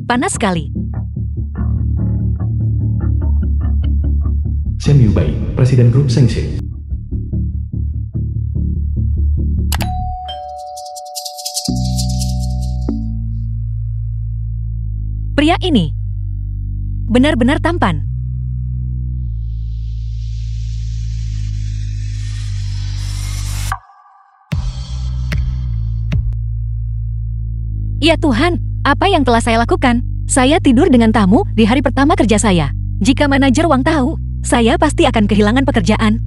Panas sekali. Shen Yubai, Presiden Grup Sengxi. Pria ini benar-benar tampan. Ya Tuhan, apa yang telah saya lakukan? Saya tidur dengan tamu di hari pertama kerja saya. Jika manajer Wang tahu, saya pasti akan kehilangan pekerjaan.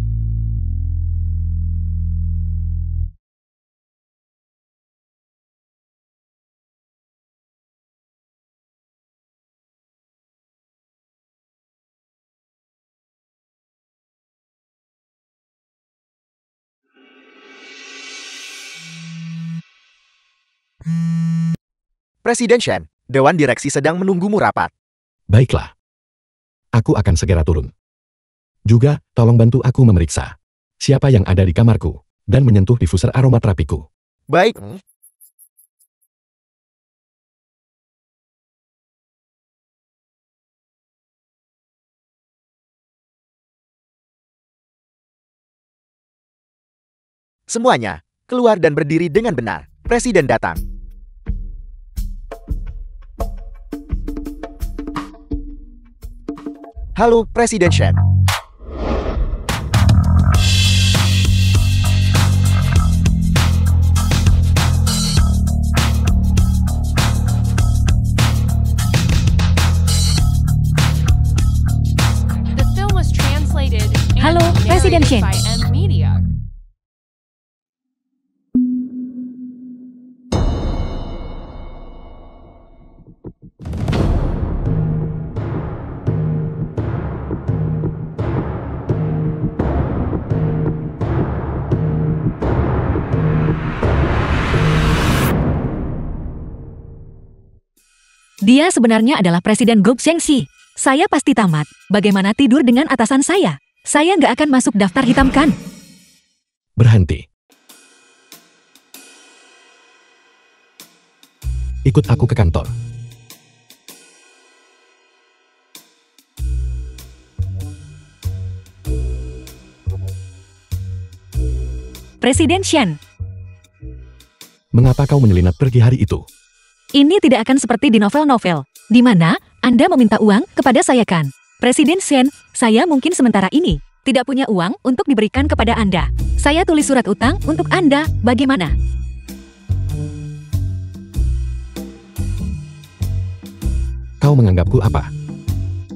Presiden Shen, Dewan Direksi sedang menunggumu rapat. Baiklah. Aku akan segera turun. Juga, tolong bantu aku memeriksa siapa yang ada di kamarku dan menyentuh diffuser aromaterapiku. Baik. Semuanya, keluar dan berdiri dengan benar. Presiden datang. Halo, Presiden Shen. The film was translated and Halo, Presiden narrated Shen. by M Media. Dia sebenarnya adalah Presiden Grup Sengxi. Saya pasti tamat. Bagaimana tidur dengan atasan saya? Saya nggak akan masuk daftar hitam kan? Berhenti. Ikut aku ke kantor. Presiden Shen, Mengapa kau menyelinap pergi hari itu? ini tidak akan seperti di novel-novel, di mana Anda meminta uang kepada saya kan? Presiden Shen, saya mungkin sementara ini tidak punya uang untuk diberikan kepada Anda. Saya tulis surat utang untuk Anda, bagaimana? Kau menganggapku apa?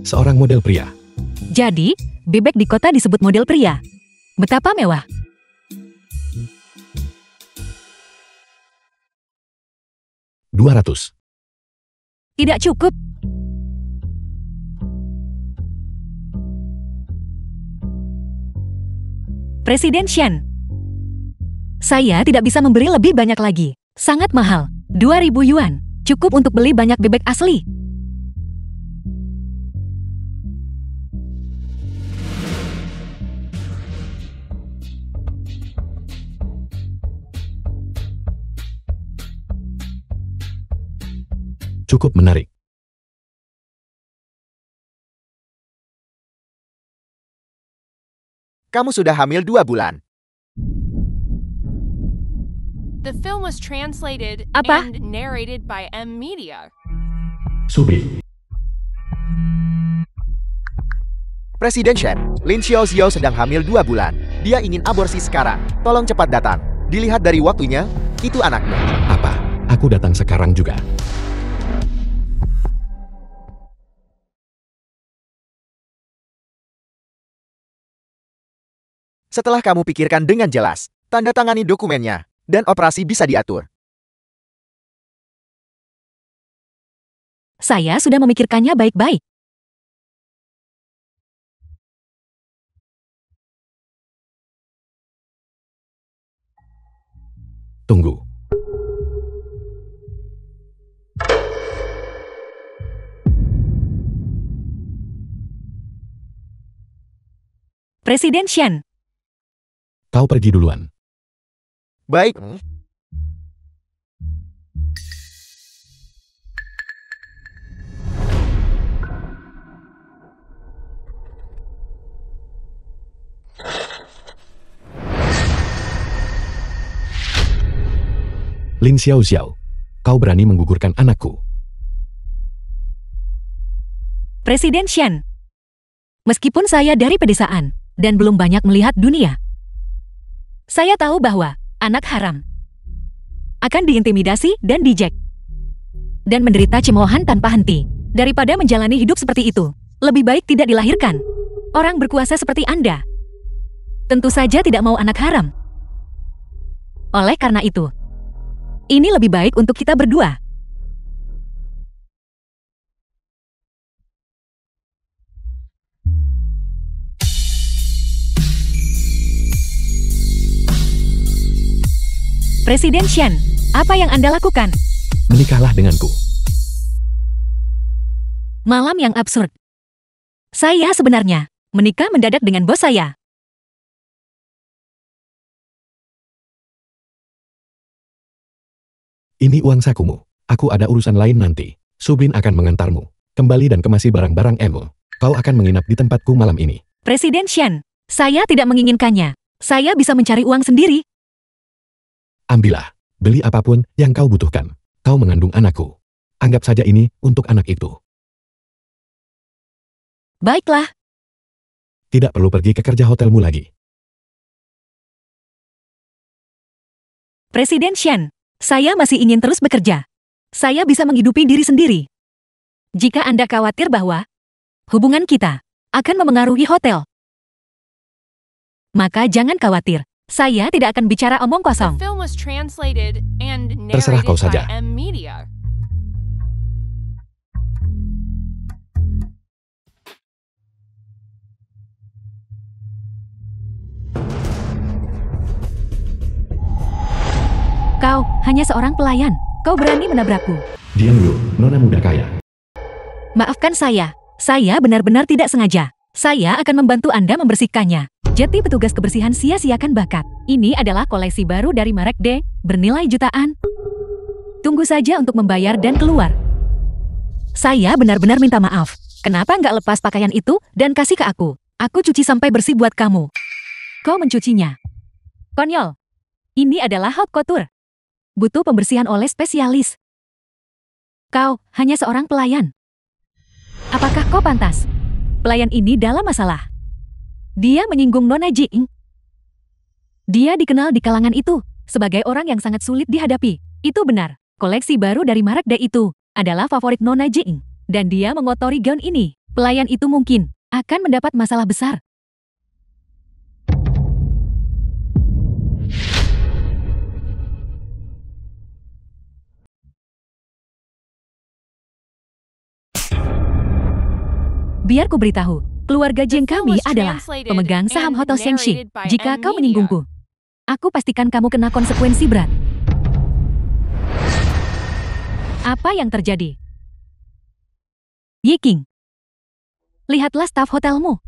Seorang model pria. Jadi, bebek di kota disebut model pria. Betapa mewah. $200. Tidak cukup. Presiden Shen, saya tidak bisa memberi lebih banyak lagi. Sangat mahal. 2.000 yuan. Cukup untuk beli banyak bebek asli. Cukup menarik. Kamu sudah hamil 2 bulan. The film was translated Apa? and narrated by M Media. Subit. Presiden Shen, Lin Xiaoxiao sedang hamil 2 bulan. Dia ingin aborsi sekarang. Tolong cepat datang. Dilihat dari waktunya, itu anaknya. Apa? Aku datang sekarang juga. Setelah kamu pikirkan dengan jelas, tanda tangani dokumennya, dan operasi bisa diatur. Saya sudah memikirkannya baik-baik. Tunggu. Presiden Shen, Kau pergi duluan. Baik. Lin Xiaoxiao, kau berani menggugurkan anakku. Presiden Shen. Meskipun saya dari pedesaan dan belum banyak melihat dunia, saya tahu bahwa anak haram akan diintimidasi dan dijek dan menderita cemoohan tanpa henti. Daripada menjalani hidup seperti itu, lebih baik tidak dilahirkan. Orang berkuasa seperti Anda tentu saja tidak mau anak haram. Oleh karena itu, ini lebih baik untuk kita berdua. Presiden Shen, apa yang Anda lakukan? Menikahlah denganku. Malam yang absurd. Saya sebenarnya menikah mendadak dengan bos saya. Ini uang sakumu. Aku ada urusan lain nanti. Subin akan mengantarmu kembali dan kemasi barang-barang Emo. Kau akan menginap di tempatku malam ini. Presiden Shen, saya tidak menginginkannya. Saya bisa mencari uang sendiri. Ambillah, beli apapun yang kau butuhkan. Kau mengandung anakku. Anggap saja ini untuk anak itu. Baiklah. Tidak perlu pergi ke kerja hotelmu lagi. Presiden Shen, saya masih ingin terus bekerja. Saya bisa menghidupi diri sendiri. Jika Anda khawatir bahwa hubungan kita akan memengaruhi hotel, maka jangan khawatir. Saya tidak akan bicara omong The kosong. film was translated and Terserah kau narrated saja. by M Media. Kau hanya seorang pelayan. Kau berani menabrakku. Diam dulu, nona muda kaya. Maafkan saya benar-benar tidak sengaja. Saya akan membantu Anda membersihkannya. Jadi petugas kebersihan sia-siakan bakat. Ini adalah koleksi baru dari merek D, bernilai jutaan. Tunggu saja untuk membayar dan keluar. Saya benar-benar minta maaf. Kenapa nggak lepas pakaian itu dan kasih ke aku? Aku cuci sampai bersih buat kamu. Kau mencucinya. Konyol. Ini adalah haute couture. Butuh pembersihan oleh spesialis. Kau hanya seorang pelayan. Apakah kau pantas? Pelayan ini dalam masalah. Dia menyinggung Nona Jing. Dia dikenal di kalangan itu sebagai orang yang sangat sulit dihadapi. Itu benar. Koleksi baru dari merek D itu adalah favorit Nona Jing. Dan dia mengotori gaun ini. Pelayan itu mungkin akan mendapat masalah besar. Biar ku beritahu, keluarga Jing kami adalah pemegang saham Hotel Shengxi. Jika kau menyinggungku, aku pastikan kamu kena konsekuensi berat. Apa yang terjadi? Yi King, lihatlah staf hotelmu.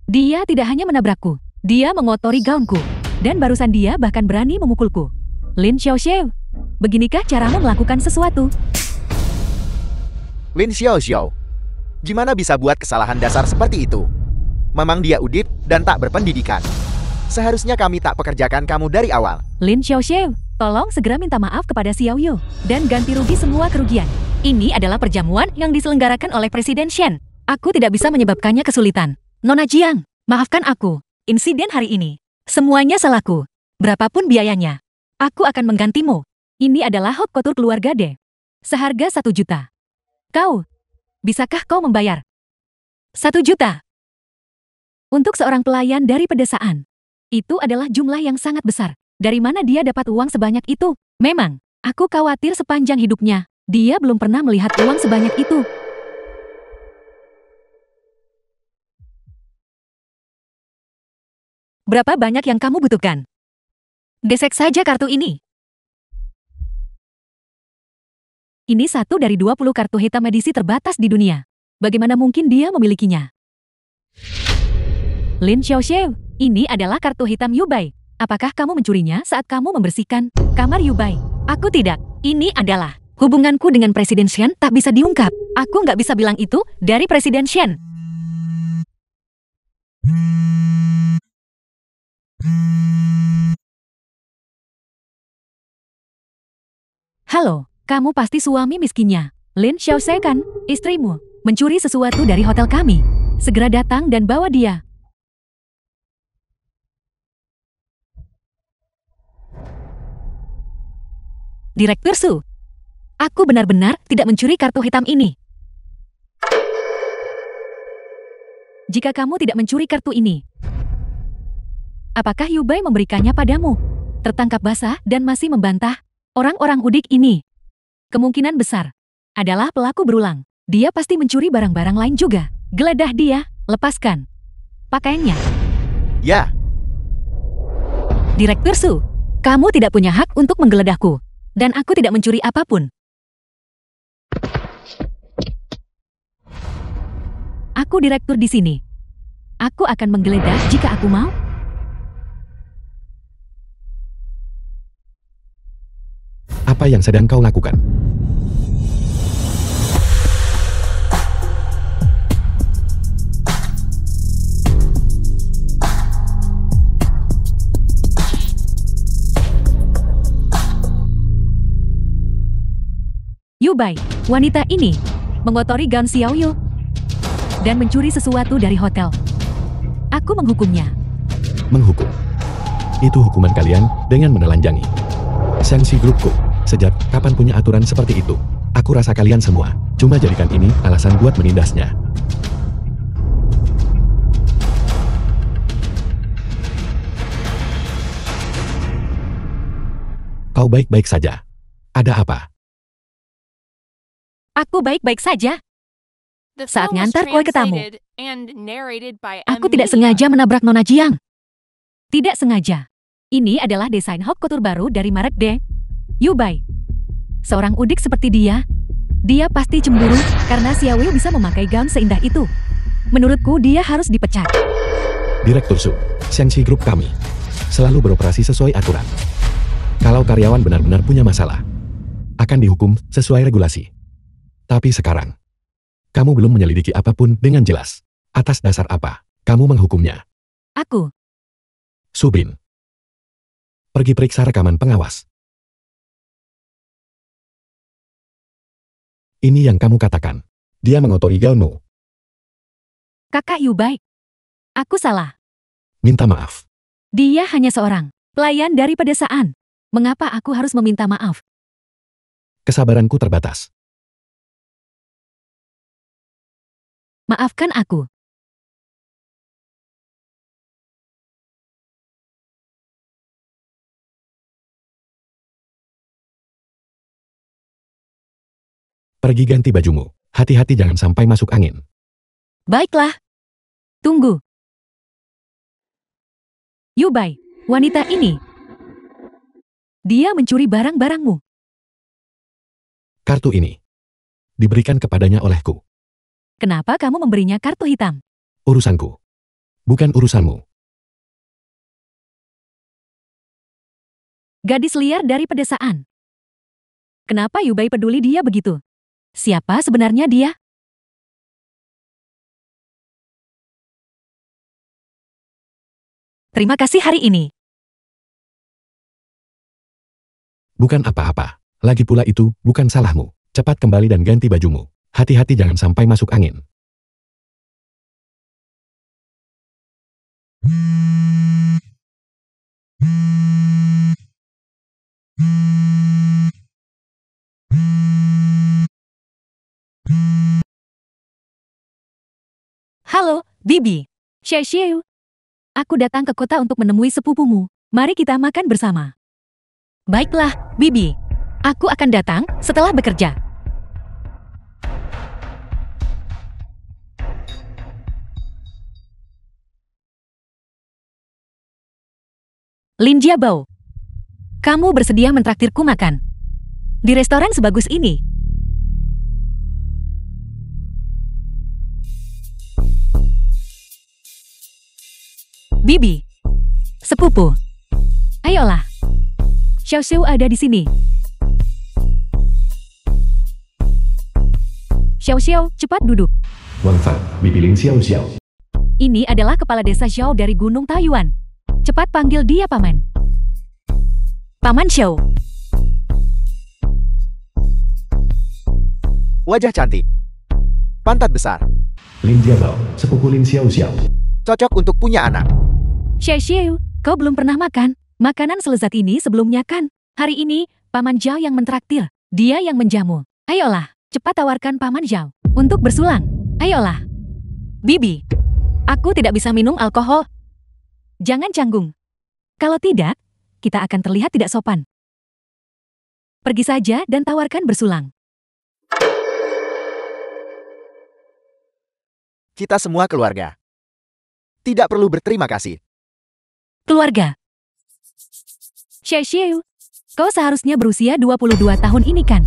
Dia tidak hanya menabrakku, dia mengotori gaunku. Dan barusan dia bahkan berani memukulku. Lin Xiaoxiao, beginikah caramu melakukan sesuatu? Lin Xiaoxiao, gimana bisa buat kesalahan dasar seperti itu? Memang dia udip dan tak berpendidikan. Seharusnya kami tak pekerjakan kamu dari awal. Lin Xiaoxiao, tolong segera minta maaf kepada Xiao Yu dan ganti rugi semua kerugian. Ini adalah perjamuan yang diselenggarakan oleh Presiden Shen. Aku tidak bisa menyebabkannya kesulitan. Nona Jiang, maafkan aku. Insiden hari ini, semuanya salahku. Berapapun biayanya, aku akan menggantimu. Ini adalah haute couture keluarga D. Seharga 1 juta. Kau, bisakah kau membayar 1 juta? Untuk seorang pelayan dari pedesaan, itu adalah jumlah yang sangat besar. Dari mana dia dapat uang sebanyak itu? Memang, aku khawatir sepanjang hidupnya, dia belum pernah melihat uang sebanyak itu. Berapa banyak yang kamu butuhkan? Gesek saja kartu ini. Ini 1 dari 20 kartu hitam edisi terbatas di dunia. Bagaimana mungkin dia memilikinya? Lin Xiaoxiao, ini adalah kartu hitam Yubai. Apakah kamu mencurinya saat kamu membersihkan kamar Yubai? Aku tidak. Ini adalah hubunganku dengan Presiden Shen tak bisa diungkap. Aku nggak bisa bilang itu dari Presiden Shen. Halo, kamu pasti suami miskinnya. Lin Xiaoxie kan, istrimu, mencuri sesuatu dari hotel kami. Segera datang dan bawa dia. Direktur Su, aku benar-benar tidak mencuri kartu hitam ini. Jika kamu tidak mencuri kartu ini, apakah Yubai memberikannya padamu? Tertangkap basah dan masih membantah. Orang-orang udik ini kemungkinan besar adalah pelaku berulang. Dia pasti mencuri barang-barang lain juga. Geledah dia, lepaskan pakaiannya. Ya, Direktur Su, kamu tidak punya hak untuk menggeledahku. Dan aku tidak mencuri apapun. Aku direktur di sini. Aku akan menggeledah jika aku mau. Apa yang sedang kau lakukan? Yubai, wanita ini mengotori gaun Xiaoyu dan mencuri sesuatu dari hotel. Aku menghukumnya. Menghukum. Itu hukuman kalian dengan menelanjangi. Sensi grupku, sejak kapan punya aturan seperti itu? Aku rasa kalian semua cuma jadikan ini alasan buat menindasnya. Kau baik-baik saja. Ada apa? Aku baik-baik saja. The Saat film was ngantar kue ke tamu. translated and narrated by Aku tidak Emilia. sengaja menabrak Nona Jiang. Tidak sengaja. Ini adalah desain haute couture baru dari merek D. Yubai. Seorang udik seperti dia pasti cemburu karena Xiaoyu bisa memakai gaun seindah itu. Menurutku dia harus dipecat. Direktur Su, Sensi Group kami selalu beroperasi sesuai aturan. Kalau karyawan benar-benar punya masalah, akan dihukum sesuai regulasi. Tapi sekarang, kamu belum menyelidiki apapun dengan jelas. Atas dasar apa kamu menghukumnya? Aku. Subin, pergi periksa rekaman pengawas. Ini yang kamu katakan. Dia mengotori gaunmu. Kakak Yubai. Aku salah. Minta maaf. Dia hanya seorang pelayan dari pedesaan. Mengapa aku harus meminta maaf? Kesabaranku terbatas. Maafkan aku. Pergi ganti bajumu. Hati-hati jangan sampai masuk angin. Baiklah. Tunggu. Yubai, wanita ini. Dia mencuri barang-barangmu. Kartu ini diberikan kepadanya olehku. Kenapa kamu memberinya kartu hitam? Urusanku, bukan urusanmu. Gadis liar dari pedesaan. Kenapa Yubai peduli dia begitu? Siapa sebenarnya dia? Terima kasih hari ini. Bukan apa-apa. Lagi pula itu bukan salahmu. Cepat kembali dan ganti bajumu. Hati-hati jangan sampai masuk angin. Halo, Bibi. Xiaoxiu. Aku datang ke kota untuk menemui sepupumu. Mari kita makan bersama. Baiklah, Bibi. Aku akan datang setelah bekerja. Lin Jiabao, kamu bersedia mentraktirku makan di restoran sebagus ini? Bibi, sepupu, ayolah. Xiaoxiu ada di sini. Xiaoxiu, cepat duduk. Wang Fan, Bibi Lin Xiao Xiao. Ini adalah kepala desa Xiao dari Gunung Taiyuan. Cepat panggil dia paman. Paman Xiao. Wajah cantik. Pantat besar. Lin Jiabao, sepupu Lin Xiao Xiao. Cocok untuk punya anak. Xiao Xiao, kau belum pernah makan makanan selezat ini sebelumnya kan? Hari ini, Paman Zhao yang mentraktir. Dia yang menjamu. Ayolah, cepat tawarkan Paman Zhao untuk bersulang. Ayolah. Bibi, aku tidak bisa minum alkohol. Jangan canggung. Kalau tidak, kita akan terlihat tidak sopan. Pergi saja dan tawarkan bersulang. Kita semua keluarga. Tidak perlu berterima kasih. Keluarga. Xiao Xiao, kau seharusnya berusia 22 tahun ini kan?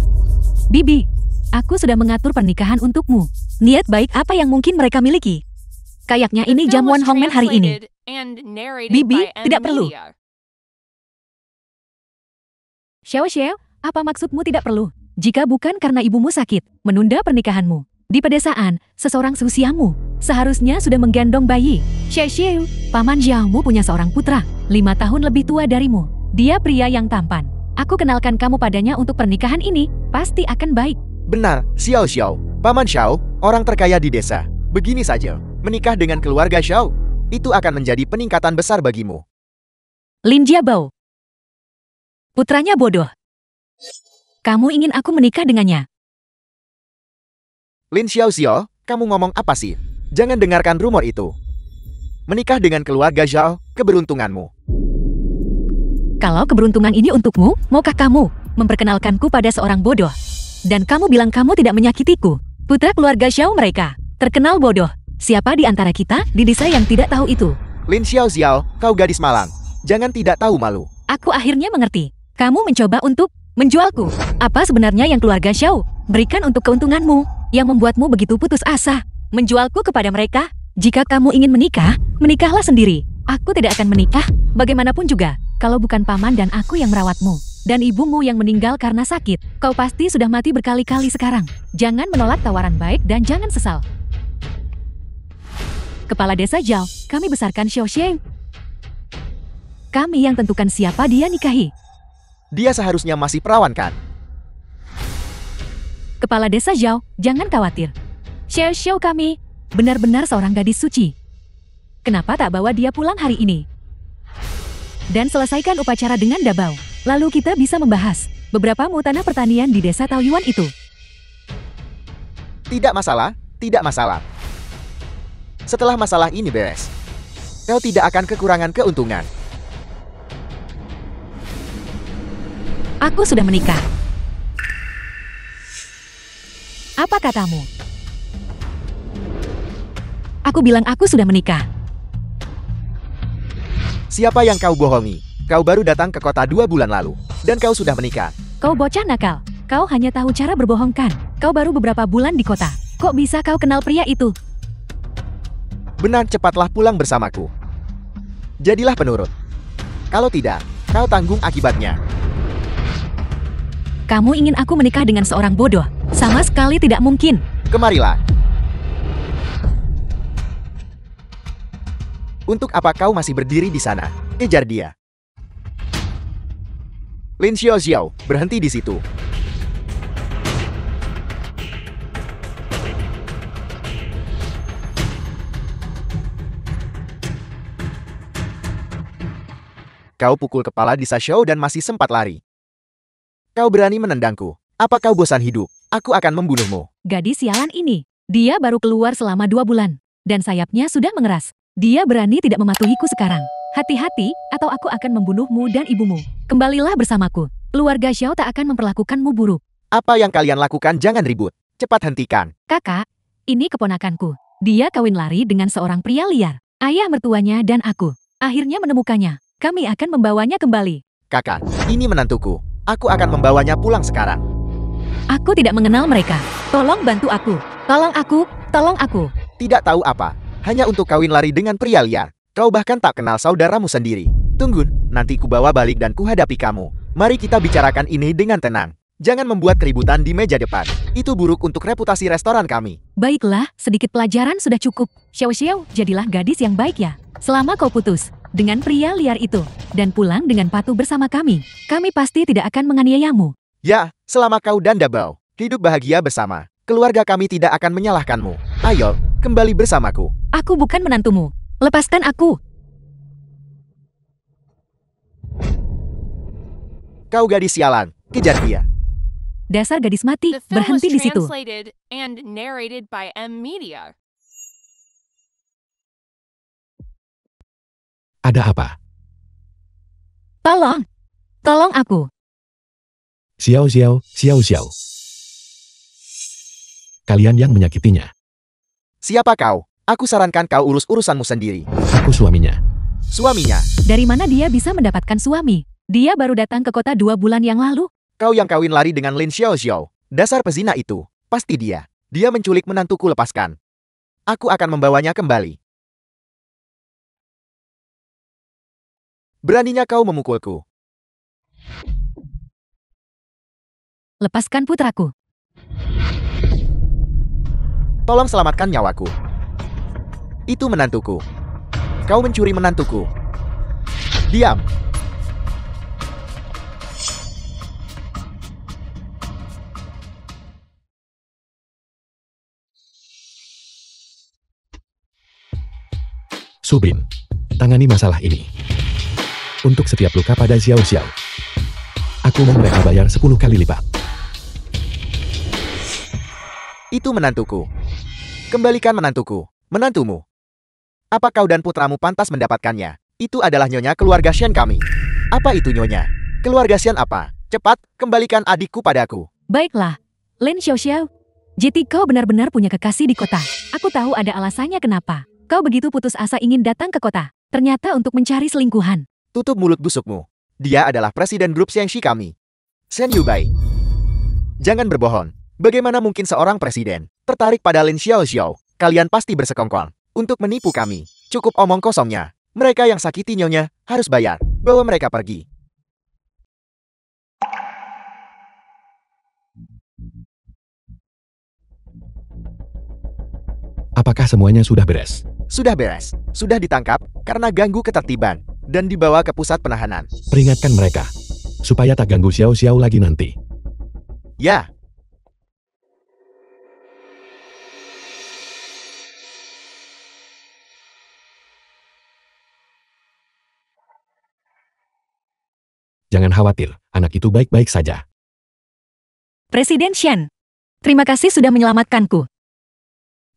Bibi, aku sudah mengatur pernikahan untukmu. Niat baik apa yang mungkin mereka miliki? Kayaknya ini The film jamuan was Hongmen hari ini. translated and narrated Bibi, by tidak perlu. Amelia. Xiao Xiao, apa maksudmu tidak perlu? Jika bukan karena ibumu sakit, menunda pernikahanmu. Di pedesaan, seseorang seusiamu seharusnya sudah menggendong bayi. Xiao Xiao, Paman Zhaomu punya seorang putra, 5 tahun lebih tua darimu. Dia pria yang tampan. Aku kenalkan kamu padanya untuk pernikahan ini, pasti akan baik. Benar, Xiao Xiao. Paman Xiao, orang terkaya di desa. Begini saja, menikah dengan keluarga Xiao. Itu akan menjadi peningkatan besar bagimu. Lin Jiabao. Putranya bodoh. Kamu ingin aku menikah dengannya? Lin Xiao Xiao, kamu ngomong apa sih? Jangan dengarkan rumor itu. Menikah dengan keluarga Zhao, keberuntunganmu. Kalau keberuntungan ini untukmu, maukah kamu memperkenalkanku pada seorang bodoh? Dan kamu bilang kamu tidak menyakitiku. Putra keluarga Xiao mereka terkenal bodoh. Siapa di antara kita di desa yang tidak tahu itu? Lin Xiao Xiao, kau gadis malang. Jangan tidak tahu malu. Aku akhirnya mengerti. Kamu mencoba untuk menjualku. Apa sebenarnya yang keluarga Xiao berikan untuk keuntunganmu yang membuatmu begitu putus asa? Menjualku kepada mereka? Jika kamu ingin menikah, menikahlah sendiri. Aku tidak akan menikah, bagaimanapun juga. Kalau bukan paman dan aku yang merawatmu, dan ibumu yang meninggal karena sakit, kau pasti sudah mati berkali-kali sekarang. Jangan menolak tawaran baik dan jangan sesal. Kepala Desa Zhao, kami besarkan Xiao Xiao. Kami yang tentukan siapa dia nikahi. Dia seharusnya masih perawan kan? Kepala Desa Zhao, jangan khawatir. Xiao Xiao kami benar-benar seorang gadis suci. Kenapa tak bawa dia pulang hari ini? Dan selesaikan upacara dengan Dabao. Lalu kita bisa membahas beberapa tanah pertanian di desa Taoyuan itu. Tidak masalah, tidak masalah. Setelah masalah ini beres, kau tidak akan kekurangan keuntungan. Aku sudah menikah. Apa katamu? Aku bilang aku sudah menikah. Siapa yang kau bohongi? Kau baru datang ke kota 2 bulan lalu, dan kau sudah menikah. Kau bocah nakal. Kau hanya tahu cara berbohong kan? Kau baru beberapa bulan di kota. Kok bisa kau kenal pria itu? Benar, cepatlah pulang bersamaku. Jadilah penurut. Kalau tidak, kau tanggung akibatnya. Kamu ingin aku menikah dengan seorang bodoh? Sama sekali tidak mungkin. Kemarilah. Untuk apa kau masih berdiri di sana? Kejar dia. Lin Xiao Xiao, berhenti di situ. Kau pukul kepala di Xiao dan masih sempat lari. Kau berani menendangku. Apa kau bosan hidup? Aku akan membunuhmu. Gadis sialan ini. Dia baru keluar selama 2 bulan. Dan sayapnya sudah mengeras. Dia berani tidak mematuhiku sekarang. Hati-hati, atau aku akan membunuhmu dan ibumu. Kembalilah bersamaku. Keluarga Xiao tak akan memperlakukanmu buruk. Apa yang kalian lakukan jangan ribut. Cepat hentikan. Kakak, ini keponakanku. Dia kawin lari dengan seorang pria liar. Ayah mertuanya dan aku akhirnya menemukannya. Kami akan membawanya kembali. Kakak, ini menantuku. Aku akan membawanya pulang sekarang. Aku tidak mengenal mereka. Tolong bantu aku. Tolong aku. Tolong aku. Tidak tahu apa. Hanya untuk kawin lari dengan pria liar. Kau bahkan tak kenal saudaramu sendiri. Tunggu, nanti ku bawa balik dan ku hadapi kamu. Mari kita bicarakan ini dengan tenang. Jangan membuat keributan di meja depan. Itu buruk untuk reputasi restoran kami. Baiklah, sedikit pelajaran sudah cukup. Xiao Xiao, jadilah gadis yang baik ya. Selama kau putus dengan pria liar itu dan pulang dengan patuh bersama kami pasti tidak akan menganiayamu. Ya, selama kau dan Dabao hidup bahagia bersama. Keluarga kami tidak akan menyalahkanmu. Ayo, kembali bersamaku. Aku bukan menantumu. Lepaskan aku. Kau gadis sialan, kejar dia. Dasar gadis mati, The film was berhenti di situ. translated and narrated by M Media. Ada apa? Tolong. Tolong aku. Xiao Xiao, Xiao Xiao. Kalian yang menyakitinya. Siapa kau? Aku sarankan kau urus urusanmu sendiri. Aku suaminya. Suaminya, Dari mana dia bisa mendapatkan suami? Dia baru datang ke kota 2 bulan yang lalu. kau yang kawin lari dengan Lin Xiao Xiao. Dasar pezina itu. Pasti dia. Dia menculik menantuku, lepaskan. Aku akan membawanya kembali. Beraninya kau memukulku. Lepaskan putraku. Tolong selamatkan nyawaku. Itu menantuku. Kau mencuri menantuku. Diam. Subin, tangani masalah ini. Untuk setiap luka pada Xiao Xiao, aku mau mereka bayar 10 kali lipat. Itu menantuku. Kembalikan menantuku. Menantumu. Apa kau dan putramu pantas mendapatkannya? Itu adalah nyonya keluarga Shen kami. Apa itu nyonya? Keluarga Shen apa? Cepat, kembalikan adikku padaku. Baiklah. Lin Xiaoxiao. Jiti, kau benar-benar punya kekasih di kota. Aku tahu ada alasannya kenapa. Kau begitu putus asa ingin datang ke kota. Ternyata untuk mencari selingkuhan. Tutup mulut busukmu. Dia adalah presiden grup Xiangxi kami. Shen Yubai. Jangan berbohong. Bagaimana mungkin seorang presiden tertarik pada Lin Xiaoxiao? Kalian pasti bersekongkol untuk menipu kami. Cukup omong kosongnya. Mereka yang sakiti nyonya harus bayar. Bawa mereka pergi. Apakah semuanya sudah beres? Sudah beres. Sudah ditangkap karena ganggu ketertiban dan dibawa ke pusat penahanan. Peringatkan mereka, supaya tak ganggu Xiao Xiao lagi nanti. Ya. Jangan khawatir, anak itu baik-baik saja. Presiden Shen. Terima kasih sudah menyelamatkanku.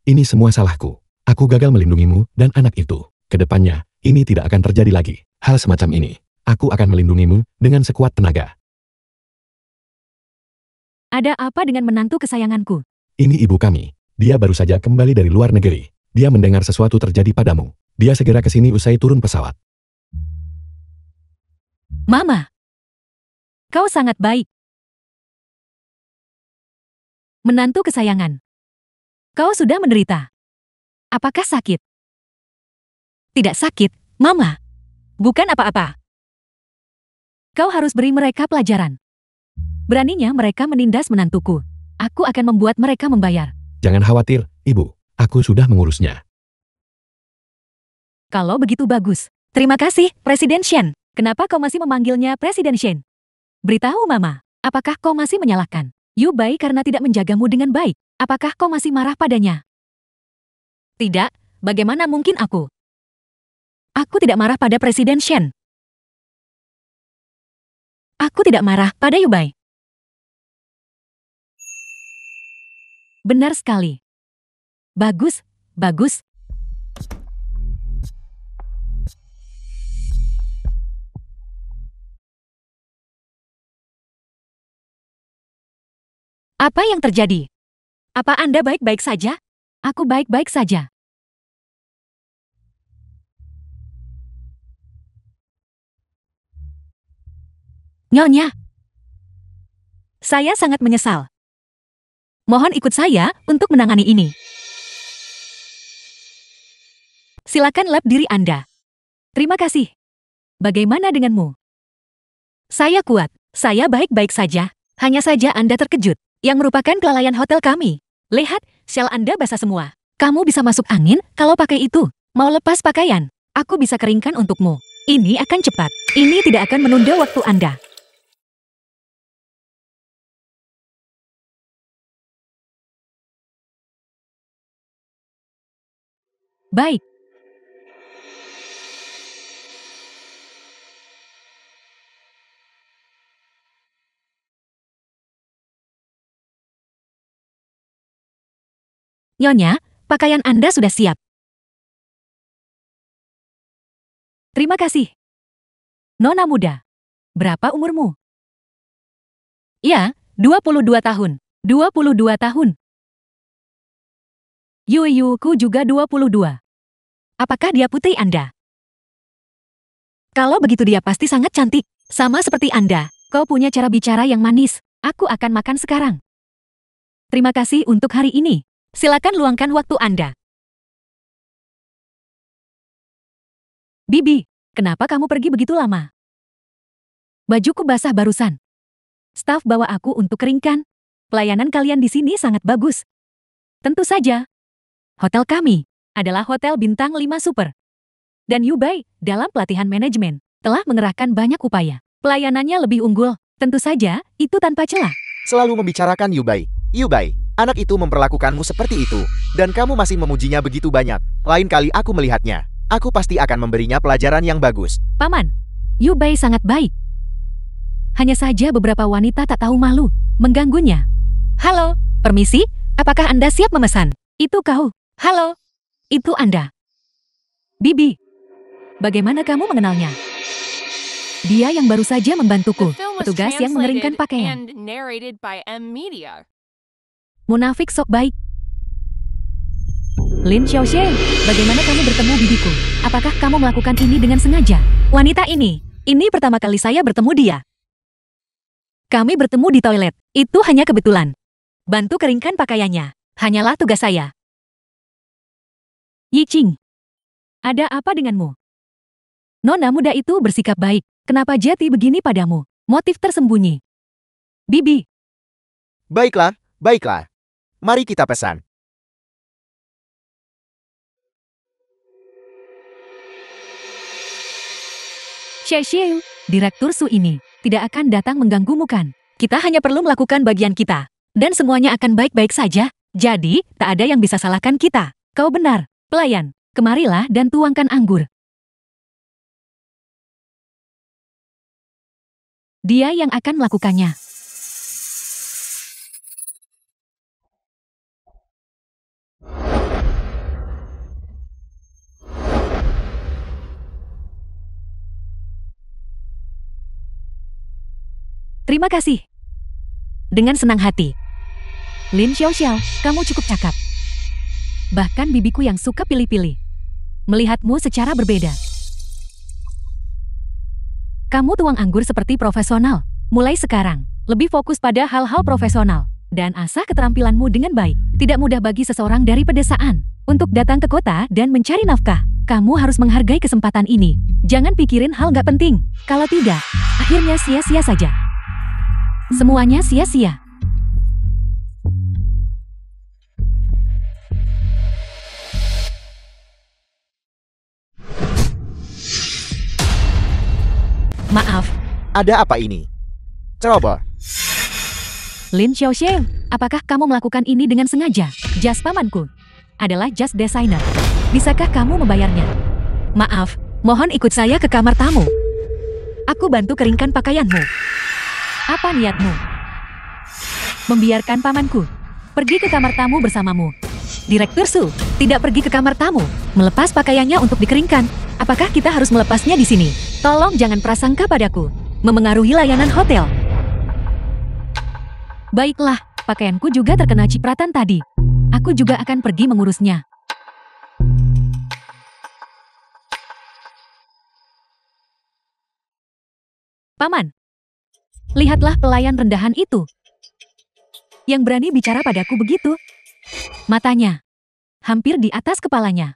Ini semua salahku. Aku gagal melindungimu dan anak itu. Kedepannya, ini tidak akan terjadi lagi. Hal semacam ini, aku akan melindungimu dengan sekuat tenaga. Ada apa dengan menantu kesayanganku? Ini ibu kami. Dia baru saja kembali dari luar negeri. Dia mendengar sesuatu terjadi padamu. Dia segera ke sini usai turun pesawat. Mama. Kau sangat baik. Menantu kesayangan. Kau sudah menderita. Apakah sakit? Tidak sakit, Mama. Bukan apa-apa. Kau harus beri mereka pelajaran. Beraninya mereka menindas menantuku. Aku akan membuat mereka membayar. Jangan khawatir, Ibu. Aku sudah mengurusnya. Kalau begitu bagus. Terima kasih, Presiden Shen. Kenapa kau masih memanggilnya Presiden Shen? Beritahu Mama, apakah kau masih menyalahkan Yu Bai karena tidak menjagamu dengan baik? Apakah kau masih marah padanya? Tidak, bagaimana mungkin aku? Aku tidak marah pada Presiden Shen. Aku tidak marah pada Yu Bai. Benar sekali. Bagus, bagus. Apa yang terjadi? Apa Anda baik-baik saja? Aku baik-baik saja. Nyonya. Saya sangat menyesal. Mohon ikut saya untuk menangani ini. Silakan lap diri Anda. Terima kasih. Bagaimana denganmu? Saya kuat. Saya baik-baik saja. Hanya saja Anda terkejut, yang merupakan kelalaian hotel kami. Lihat, syal Anda basah semua. Kamu bisa masuk angin kalau pakai itu. Mau lepas pakaian? Aku bisa keringkan untukmu. Ini akan cepat. Ini tidak akan menunda waktu Anda. Baik. Nyonya, pakaian Anda sudah siap. Terima kasih. Nona muda, berapa umurmu? Ya, 22 tahun. 22 tahun. Yuyuku juga 22. Apakah dia putri Anda? Kalau begitu dia pasti sangat cantik. Sama seperti Anda, kau punya cara bicara yang manis. Aku akan makan sekarang. Terima kasih untuk hari ini. Silakan luangkan waktu Anda. Bibi, kenapa kamu pergi begitu lama? Bajuku basah barusan. Staf bawa aku untuk keringkan. Pelayanan kalian di sini sangat bagus. Tentu saja. Hotel kami adalah hotel bintang 5 super. Dan Yubai, dalam pelatihan manajemen, telah mengerahkan banyak upaya. Pelayanannya lebih unggul. Tentu saja, itu tanpa celah. Selalu membicarakan Yubai. Yubai, anak itu memperlakukanmu seperti itu. Dan kamu masih memujinya begitu banyak. Lain kali aku melihatnya, aku pasti akan memberinya pelajaran yang bagus. Paman, Yubai sangat baik. Hanya saja beberapa wanita tak tahu malu, mengganggunya. Halo, permisi, apakah Anda siap memesan? Itu kau. Halo, itu Anda. Bibi, bagaimana kamu mengenalnya? Dia yang baru saja membantuku, The film was petugas yang mengeringkan translated pakaian. and narrated by M Media. Munafik sok baik. Lin Xiaoxian, bagaimana kamu bertemu bibiku? Apakah kamu melakukan ini dengan sengaja? Wanita ini pertama kali saya bertemu dia. Kami bertemu di toilet, itu hanya kebetulan. Bantu keringkan pakaiannya, hanyalah tugas saya. Yi Qing, ada apa denganmu? Nona muda itu bersikap baik, kenapa jati begini padamu? Motif tersembunyi. Bibi, Baiklah, baiklah. Mari kita pesan. Xiaoxiu, Direktur Su ini tidak akan datang mengganggumu kan? Kita hanya perlu melakukan bagian kita. Dan semuanya akan baik-baik saja. Jadi, tak ada yang bisa salahkan kita. Kau benar, pelayan. Kemarilah dan tuangkan anggur. Dia yang akan melakukannya. Terima kasih. Dengan senang hati. Lin Xiaoxiao, kamu cukup cakap. Bahkan bibiku yang suka pilih-pilih. Melihatmu secara berbeda. Kamu tuang anggur seperti profesional. Mulai sekarang, lebih fokus pada hal-hal profesional. Dan asah keterampilanmu dengan baik. Tidak mudah bagi seseorang dari pedesaan untuk datang ke kota dan mencari nafkah. Kamu harus menghargai kesempatan ini. Jangan pikirin hal gak penting. Kalau tidak, akhirnya sia-sia saja. Semuanya sia-sia. Maaf, Ada apa ini? Ceroboh. Lin Xiaoxian, apakah kamu melakukan ini dengan sengaja? Jas pamanku adalah jas desainer. Bisakah kamu membayarnya? Maaf, mohon ikut saya ke kamar tamu. Aku bantu keringkan pakaianmu. Apa niatmu? Membiarkan pamanku pergi ke kamar tamu bersamamu. Direktur Su tidak pergi ke kamar tamu, melepas pakaiannya untuk dikeringkan. Apakah kita harus melepasnya di sini? Tolong jangan prasangka padaku. Memengaruhi layanan hotel. Baiklah, pakaianku juga terkena cipratan tadi. Aku juga akan pergi mengurusnya. Paman, lihatlah pelayan rendahan itu. Yang berani bicara padaku begitu. Matanya hampir di atas kepalanya.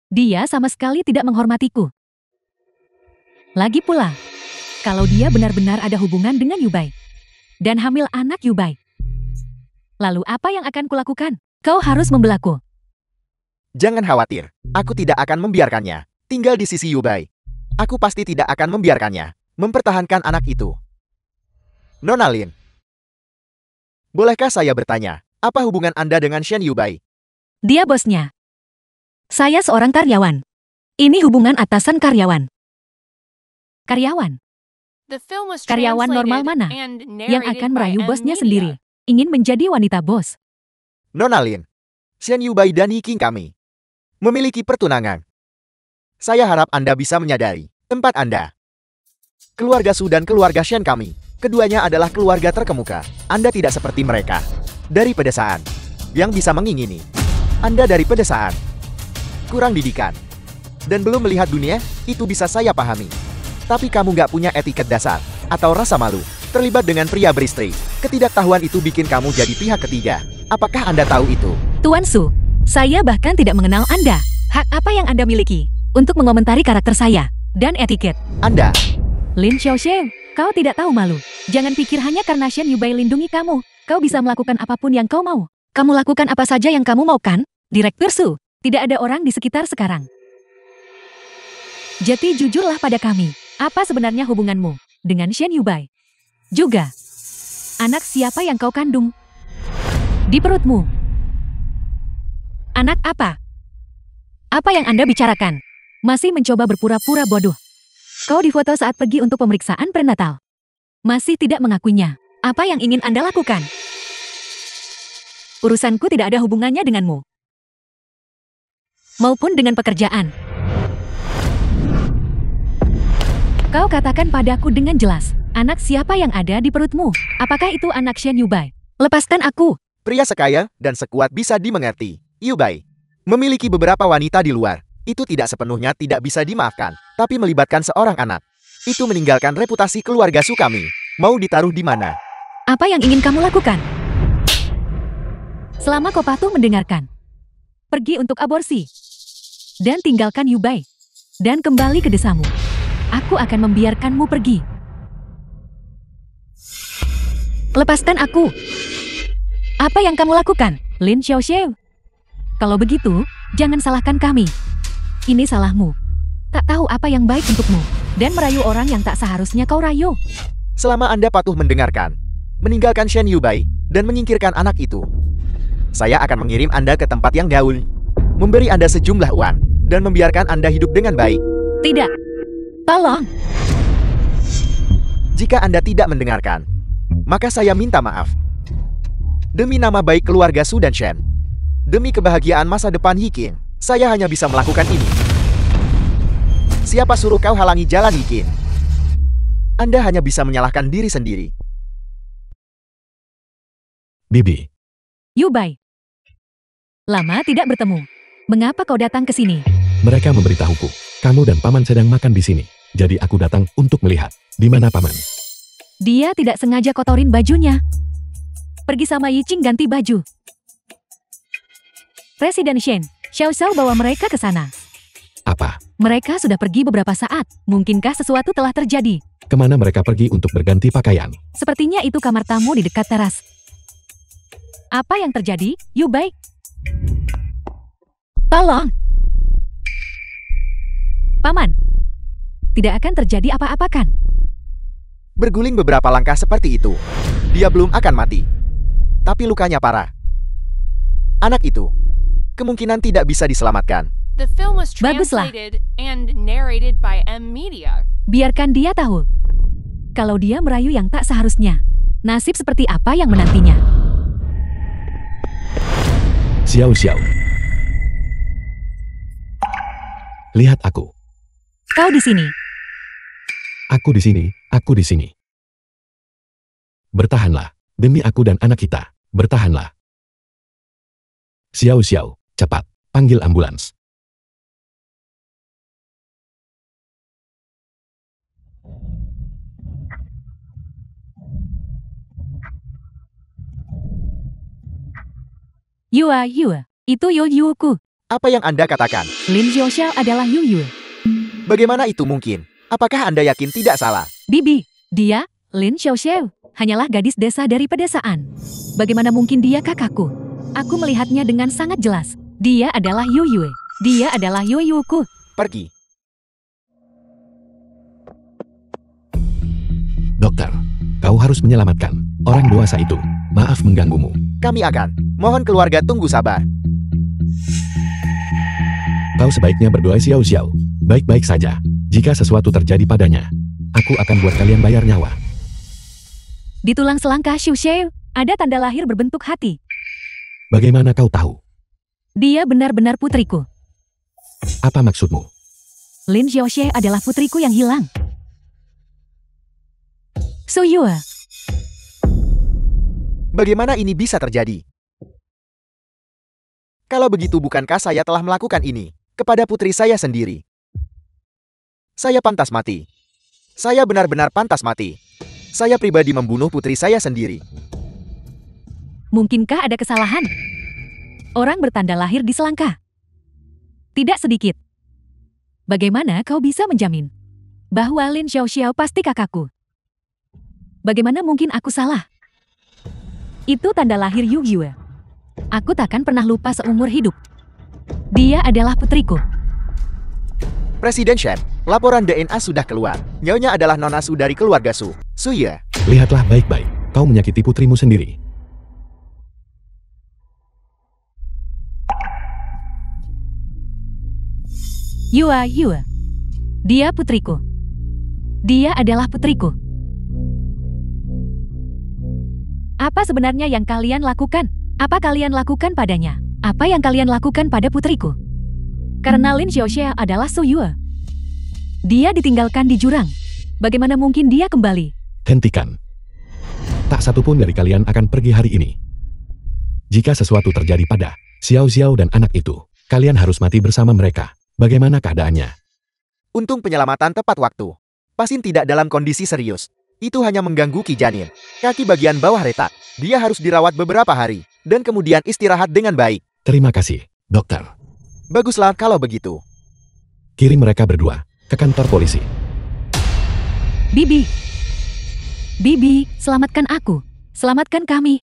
Dia sama sekali tidak menghormatiku. Lagi pula, kalau dia benar-benar ada hubungan dengan Yubai dan hamil anak Yubai, lalu apa yang akan kulakukan? Kau harus membelaku. Jangan khawatir, aku tidak akan membiarkannya tinggal di sisi Yubai. Aku pasti tidak akan membiarkannya mempertahankan anak itu. Nona Lin, bolehkah saya bertanya, apa hubungan Anda dengan Shen Yubai? Dia bosnya. Saya seorang karyawan. Ini hubungan atasan karyawan. Karyawan. The film was Karyawan normal translated mana and yang narrated akan by merayu M bosnya Media. sendiri. Ingin menjadi wanita bos. Nona Lin, Shen Yubai dan Yi Qing kami memiliki pertunangan. Saya harap Anda bisa menyadari tempat Anda. Keluarga Su dan keluarga Shen kami, keduanya adalah keluarga terkemuka. Anda tidak seperti mereka. Dari pedesaan. Yang bisa mengingini. Anda dari pedesaan. Kurang didikan. Dan belum melihat dunia, itu bisa saya pahami. Tapi kamu nggak punya etiket dasar, atau rasa malu, terlibat dengan pria beristri. Ketidaktahuan itu bikin kamu jadi pihak ketiga. Apakah Anda tahu itu? Tuan Su, saya bahkan tidak mengenal Anda. Hak apa yang Anda miliki untuk mengomentari karakter saya dan etiket? Anda, Lin Xiaoxiao, kau tidak tahu malu. Jangan pikir hanya karena Shen Yubai lindungi kamu, kau bisa melakukan apapun yang kau mau. Kamu lakukan apa saja yang kamu mau kan? Direktur Su, tidak ada orang di sekitar sekarang. Jadi jujurlah pada kami, apa sebenarnya hubunganmu dengan Shen Yubai? Juga, anak siapa yang kau kandung? Di perutmu. Anak apa? Apa yang Anda bicarakan? Masih mencoba berpura-pura bodoh. Kau difoto saat pergi untuk pemeriksaan prenatal. Masih tidak mengakuinya. Apa yang ingin Anda lakukan? Urusanku tidak ada hubungannya denganmu. Maupun dengan pekerjaan. Kau katakan padaku dengan jelas, anak siapa yang ada di perutmu? Apakah itu anak Shen Yubai? Lepaskan aku. pria sekaya dan sekuat bisa dimengerti. Yubai memiliki beberapa wanita di luar. Itu tidak sepenuhnya tidak bisa dimaafkan, tapi melibatkan seorang anak. Itu meninggalkan reputasi keluarga Su kami. Mau ditaruh di mana? Apa yang ingin kamu lakukan? Selama kau patuh mendengarkan. Pergi untuk aborsi. Dan tinggalkan Yubai. Dan kembali ke desamu. Aku akan membiarkanmu pergi. Lepaskan aku. Apa yang kamu lakukan, Lin Xiaoxiao? Kalau begitu, jangan salahkan kami. Ini salahmu. Tak tahu apa yang baik untukmu. Dan merayu orang yang tak seharusnya kau rayu. Selama Anda patuh mendengarkan, meninggalkan Shen Yubai, dan menyingkirkan anak itu, saya akan mengirim Anda ke tempat yang gaul, memberi Anda sejumlah uang, dan membiarkan Anda hidup dengan baik. Tidak. Tolong. Jika Anda tidak mendengarkan, maka saya minta maaf. Demi nama baik keluarga Su dan Shen, demi kebahagiaan masa depan Yi Qing, saya hanya bisa melakukan ini. Siapa suruh kau halangi jalan Yi Qing? Anda hanya bisa menyalahkan diri sendiri. Bibi, Yubai. Lama tidak bertemu. Mengapa kau datang ke sini? mereka memberitahuku, kamu dan Paman sedang makan di sini. Jadi aku datang untuk melihat, di mana Paman. Dia tidak sengaja kotorin bajunya. Pergi sama Yi Qing ganti baju. Presiden Shen, Xiao bawa mereka ke sana. Apa? Mereka sudah pergi beberapa saat. Mungkinkah sesuatu telah terjadi? Kemana mereka pergi untuk berganti pakaian? Sepertinya itu kamar tamu di dekat teras. Apa yang terjadi, Yubai? Tolong. Paman. Tidak akan terjadi apa-apa kan? Berguling beberapa langkah seperti itu, dia belum akan mati. Tapi lukanya parah. Anak itu kemungkinan tidak bisa diselamatkan. The film was Baguslah. translated and narrated by M Media. Biarkan dia tahu. Kalau dia merayu yang tak seharusnya, nasib seperti apa yang menantinya. Xiao Xiao. Lihat aku. Kau di sini. Aku di sini, aku di sini. Bertahanlah, demi aku dan anak kita. Bertahanlah. Xiao Xiao, cepat, panggil ambulans. Yua, itu Yuku. Apa yang Anda katakan? Lin Xiaoxiao adalah Yu. Bagaimana itu mungkin? Apakah Anda yakin tidak salah? Bibi, dia, Lin Xiaoxiao, hanyalah gadis desa dari pedesaan. Bagaimana mungkin dia kakakku? Aku melihatnya dengan sangat jelas. Dia adalah Yu. Dia adalah Yuku. Pergi. Dokter, kau harus menyelamatkan orang dewasa itu. Maaf mengganggumu. Kami akan. Mohon keluarga tunggu sabar. Kau sebaiknya berdoa Xiao Xiao. Baik-baik saja. Jika sesuatu terjadi padanya, aku akan buat kalian bayar nyawa. Di tulang selangkah Xiu Xiao, ada tanda lahir berbentuk hati. Bagaimana kau tahu? Dia benar-benar putriku. Apa maksudmu? Lin Xiaoxie adalah putriku yang hilang. Su Yue, Bagaimana ini bisa terjadi? Kalau begitu bukankah saya telah melakukan ini kepada putri saya sendiri? Saya pantas mati. Saya benar-benar pantas mati. Saya pribadi membunuh putri saya sendiri. mungkinkah ada kesalahan? Orang bertanda lahir di selangkah. Tidak sedikit. Bagaimana kau bisa menjamin bahwa Lin Xiaoxiao pasti kakakku? Bagaimana mungkin aku salah? Itu tanda lahir Yu Yue. Aku takkan pernah lupa seumur hidup. Dia adalah putriku. Presiden Shen, laporan DNA sudah keluar. Nyonya adalah nona Su dari keluarga Su. Su Ye. Lihatlah baik-baik. Kau menyakiti putrimu sendiri. Yue. Dia putriku. Dia adalah putriku. Apa sebenarnya yang kalian lakukan? Apa kalian lakukan padanya? Apa yang kalian lakukan pada putriku? Karena Lin Xiaoxie adalah Su Yue. Dia ditinggalkan di jurang. Bagaimana mungkin dia kembali? Hentikan. Tak satu pun dari kalian akan pergi hari ini. Jika sesuatu terjadi pada Xiao Xiao dan anak itu, kalian harus mati bersama mereka. Bagaimana keadaannya? Untung penyelamatan tepat waktu. Pasien tidak dalam kondisi serius. Itu hanya mengganggu Qi Janin. Kaki bagian bawah retak. Dia harus dirawat beberapa hari. Dan kemudian istirahat dengan baik. Terima kasih, dokter. Baguslah kalau begitu. Kirim mereka berdua ke kantor polisi. Bibi, selamatkan aku. Selamatkan kami.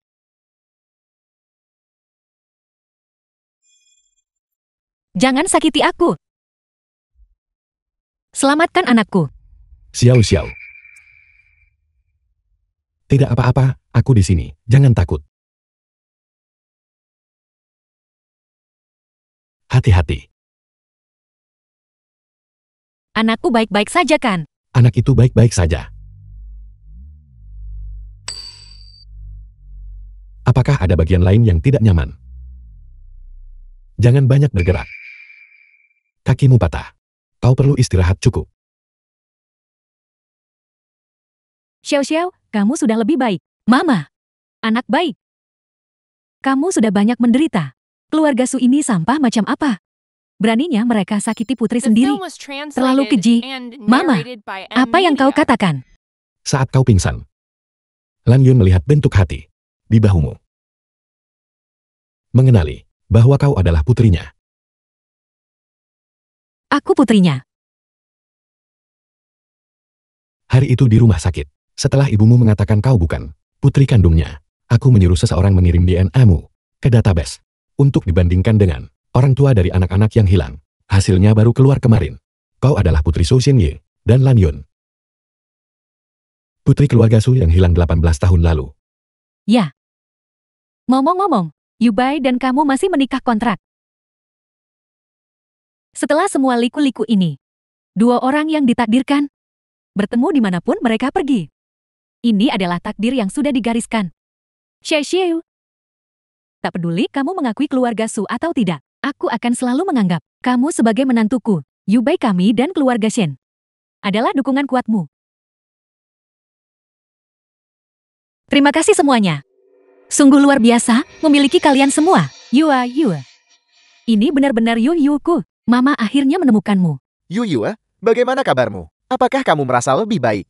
Jangan sakiti aku. Selamatkan anakku. Xiao Xiao. Tidak apa-apa, aku di sini. Jangan takut. Hati-hati. Anakku baik-baik saja kan? Anak itu baik-baik saja. Apakah ada bagian lain yang tidak nyaman? Jangan banyak bergerak. Kakimu patah. Kau perlu istirahat cukup. Xiao, kamu sudah lebih baik. Mama, anak baik. Kamu sudah banyak menderita. Keluarga Su ini sampah macam apa? Beraninya mereka sakiti putri The sendiri. film was translated Terlalu keji. and Mama, narrated by Apa yang kau M-Media. katakan? Saat kau pingsan, Lan Yun melihat bentuk hati di bahumu. Mengenali bahwa kau adalah putrinya. Aku putrinya. Hari itu di rumah sakit, setelah ibumu mengatakan kau bukan putri kandungnya, aku menyuruh seseorang mengirim DNA-mu ke database untuk dibandingkan dengan orang tua dari anak-anak yang hilang. Hasilnya baru keluar kemarin. Kau adalah putri Su Xinye dan Lan Yun. Putri keluarga Su yang hilang 18 tahun lalu. Ya. Ngomong-ngomong, Yubai dan kamu masih menikah kontrak. Setelah semua liku-liku ini, dua orang yang ditakdirkan bertemu dimanapun mereka pergi. Ini adalah takdir yang sudah digariskan. Xiao. Tak peduli kamu mengakui keluarga Su atau tidak, aku akan selalu menganggap kamu sebagai menantuku. Yubai kami dan keluarga Shen adalah dukungan kuatmu. Terima kasih semuanya. Sungguh luar biasa memiliki kalian semua. Yue. Ini benar-benar Yuku. Mama akhirnya menemukanmu. Yu Yue, bagaimana kabarmu? Apakah kamu merasa lebih baik?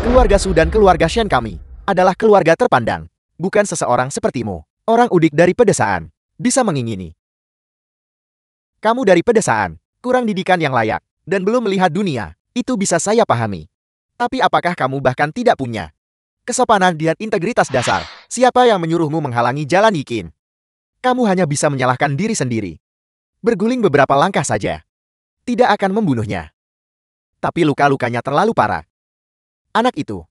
Keluarga Su dan keluarga Shen kami adalah keluarga terpandang. Bukan seseorang sepertimu. Orang udik dari pedesaan. Bisa mengingini. Kamu dari pedesaan. Kurang didikan yang layak. Dan belum melihat dunia. Itu bisa saya pahami. Tapi apakah kamu bahkan tidak punya kesopanan dan integritas dasar? Siapa yang menyuruhmu menghalangi jalan Yikin? Kamu hanya bisa menyalahkan diri sendiri. Berguling beberapa langkah saja. Tidak akan membunuhnya. Tapi luka-lukanya terlalu parah. Anak itu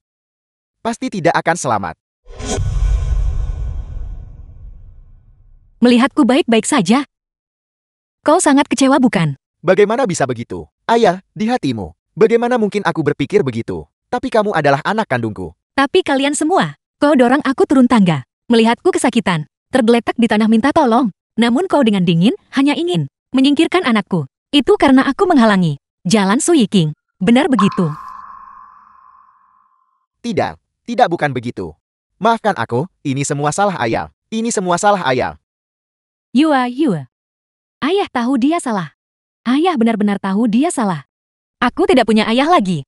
pasti tidak akan selamat. Melihatku baik-baik saja. Kau sangat kecewa bukan? Bagaimana bisa begitu? Ayah, di hatimu. Bagaimana mungkin aku berpikir begitu? Tapi kamu adalah anak kandungku. Tapi kalian semua, kau dorong aku turun tangga. Melihatku kesakitan, tergeletak di tanah minta tolong. Namun kau dengan dingin hanya ingin menyingkirkan anakku. Itu karena aku menghalangi jalan Su Yiking. Benar begitu? Tidak bukan begitu. Maafkan aku, ini semua salah ayah. Ini semua salah ayah. Yua. Ayah tahu dia salah. Ayah benar-benar tahu dia salah. Aku tidak punya ayah lagi.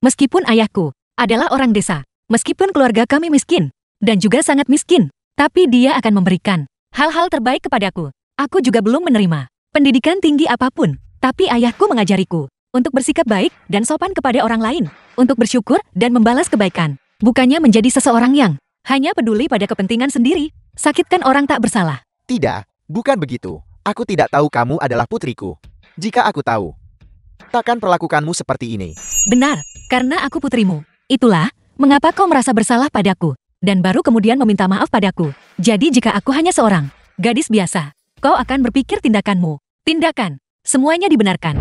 Meskipun ayahku adalah orang desa, meskipun keluarga kami miskin, dan juga sangat miskin, tapi dia akan memberikan hal-hal terbaik kepadaku. Aku juga belum menerima pendidikan tinggi apapun, tapi ayahku mengajariku untuk bersikap baik dan sopan kepada orang lain, untuk bersyukur dan membalas kebaikan, bukannya menjadi seseorang yang hanya peduli pada kepentingan sendiri, sakitkan orang tak bersalah. Tidak, bukan begitu. Aku tidak tahu kamu adalah putriku. Jika aku tahu, takkan perlakukanmu seperti ini. Benar, karena aku putrimu. Itulah mengapa kau merasa bersalah padaku, dan baru kemudian meminta maaf padaku. Jadi jika aku hanya seorang gadis biasa, kau akan berpikir tindakanmu. Tindakan, semuanya dibenarkan.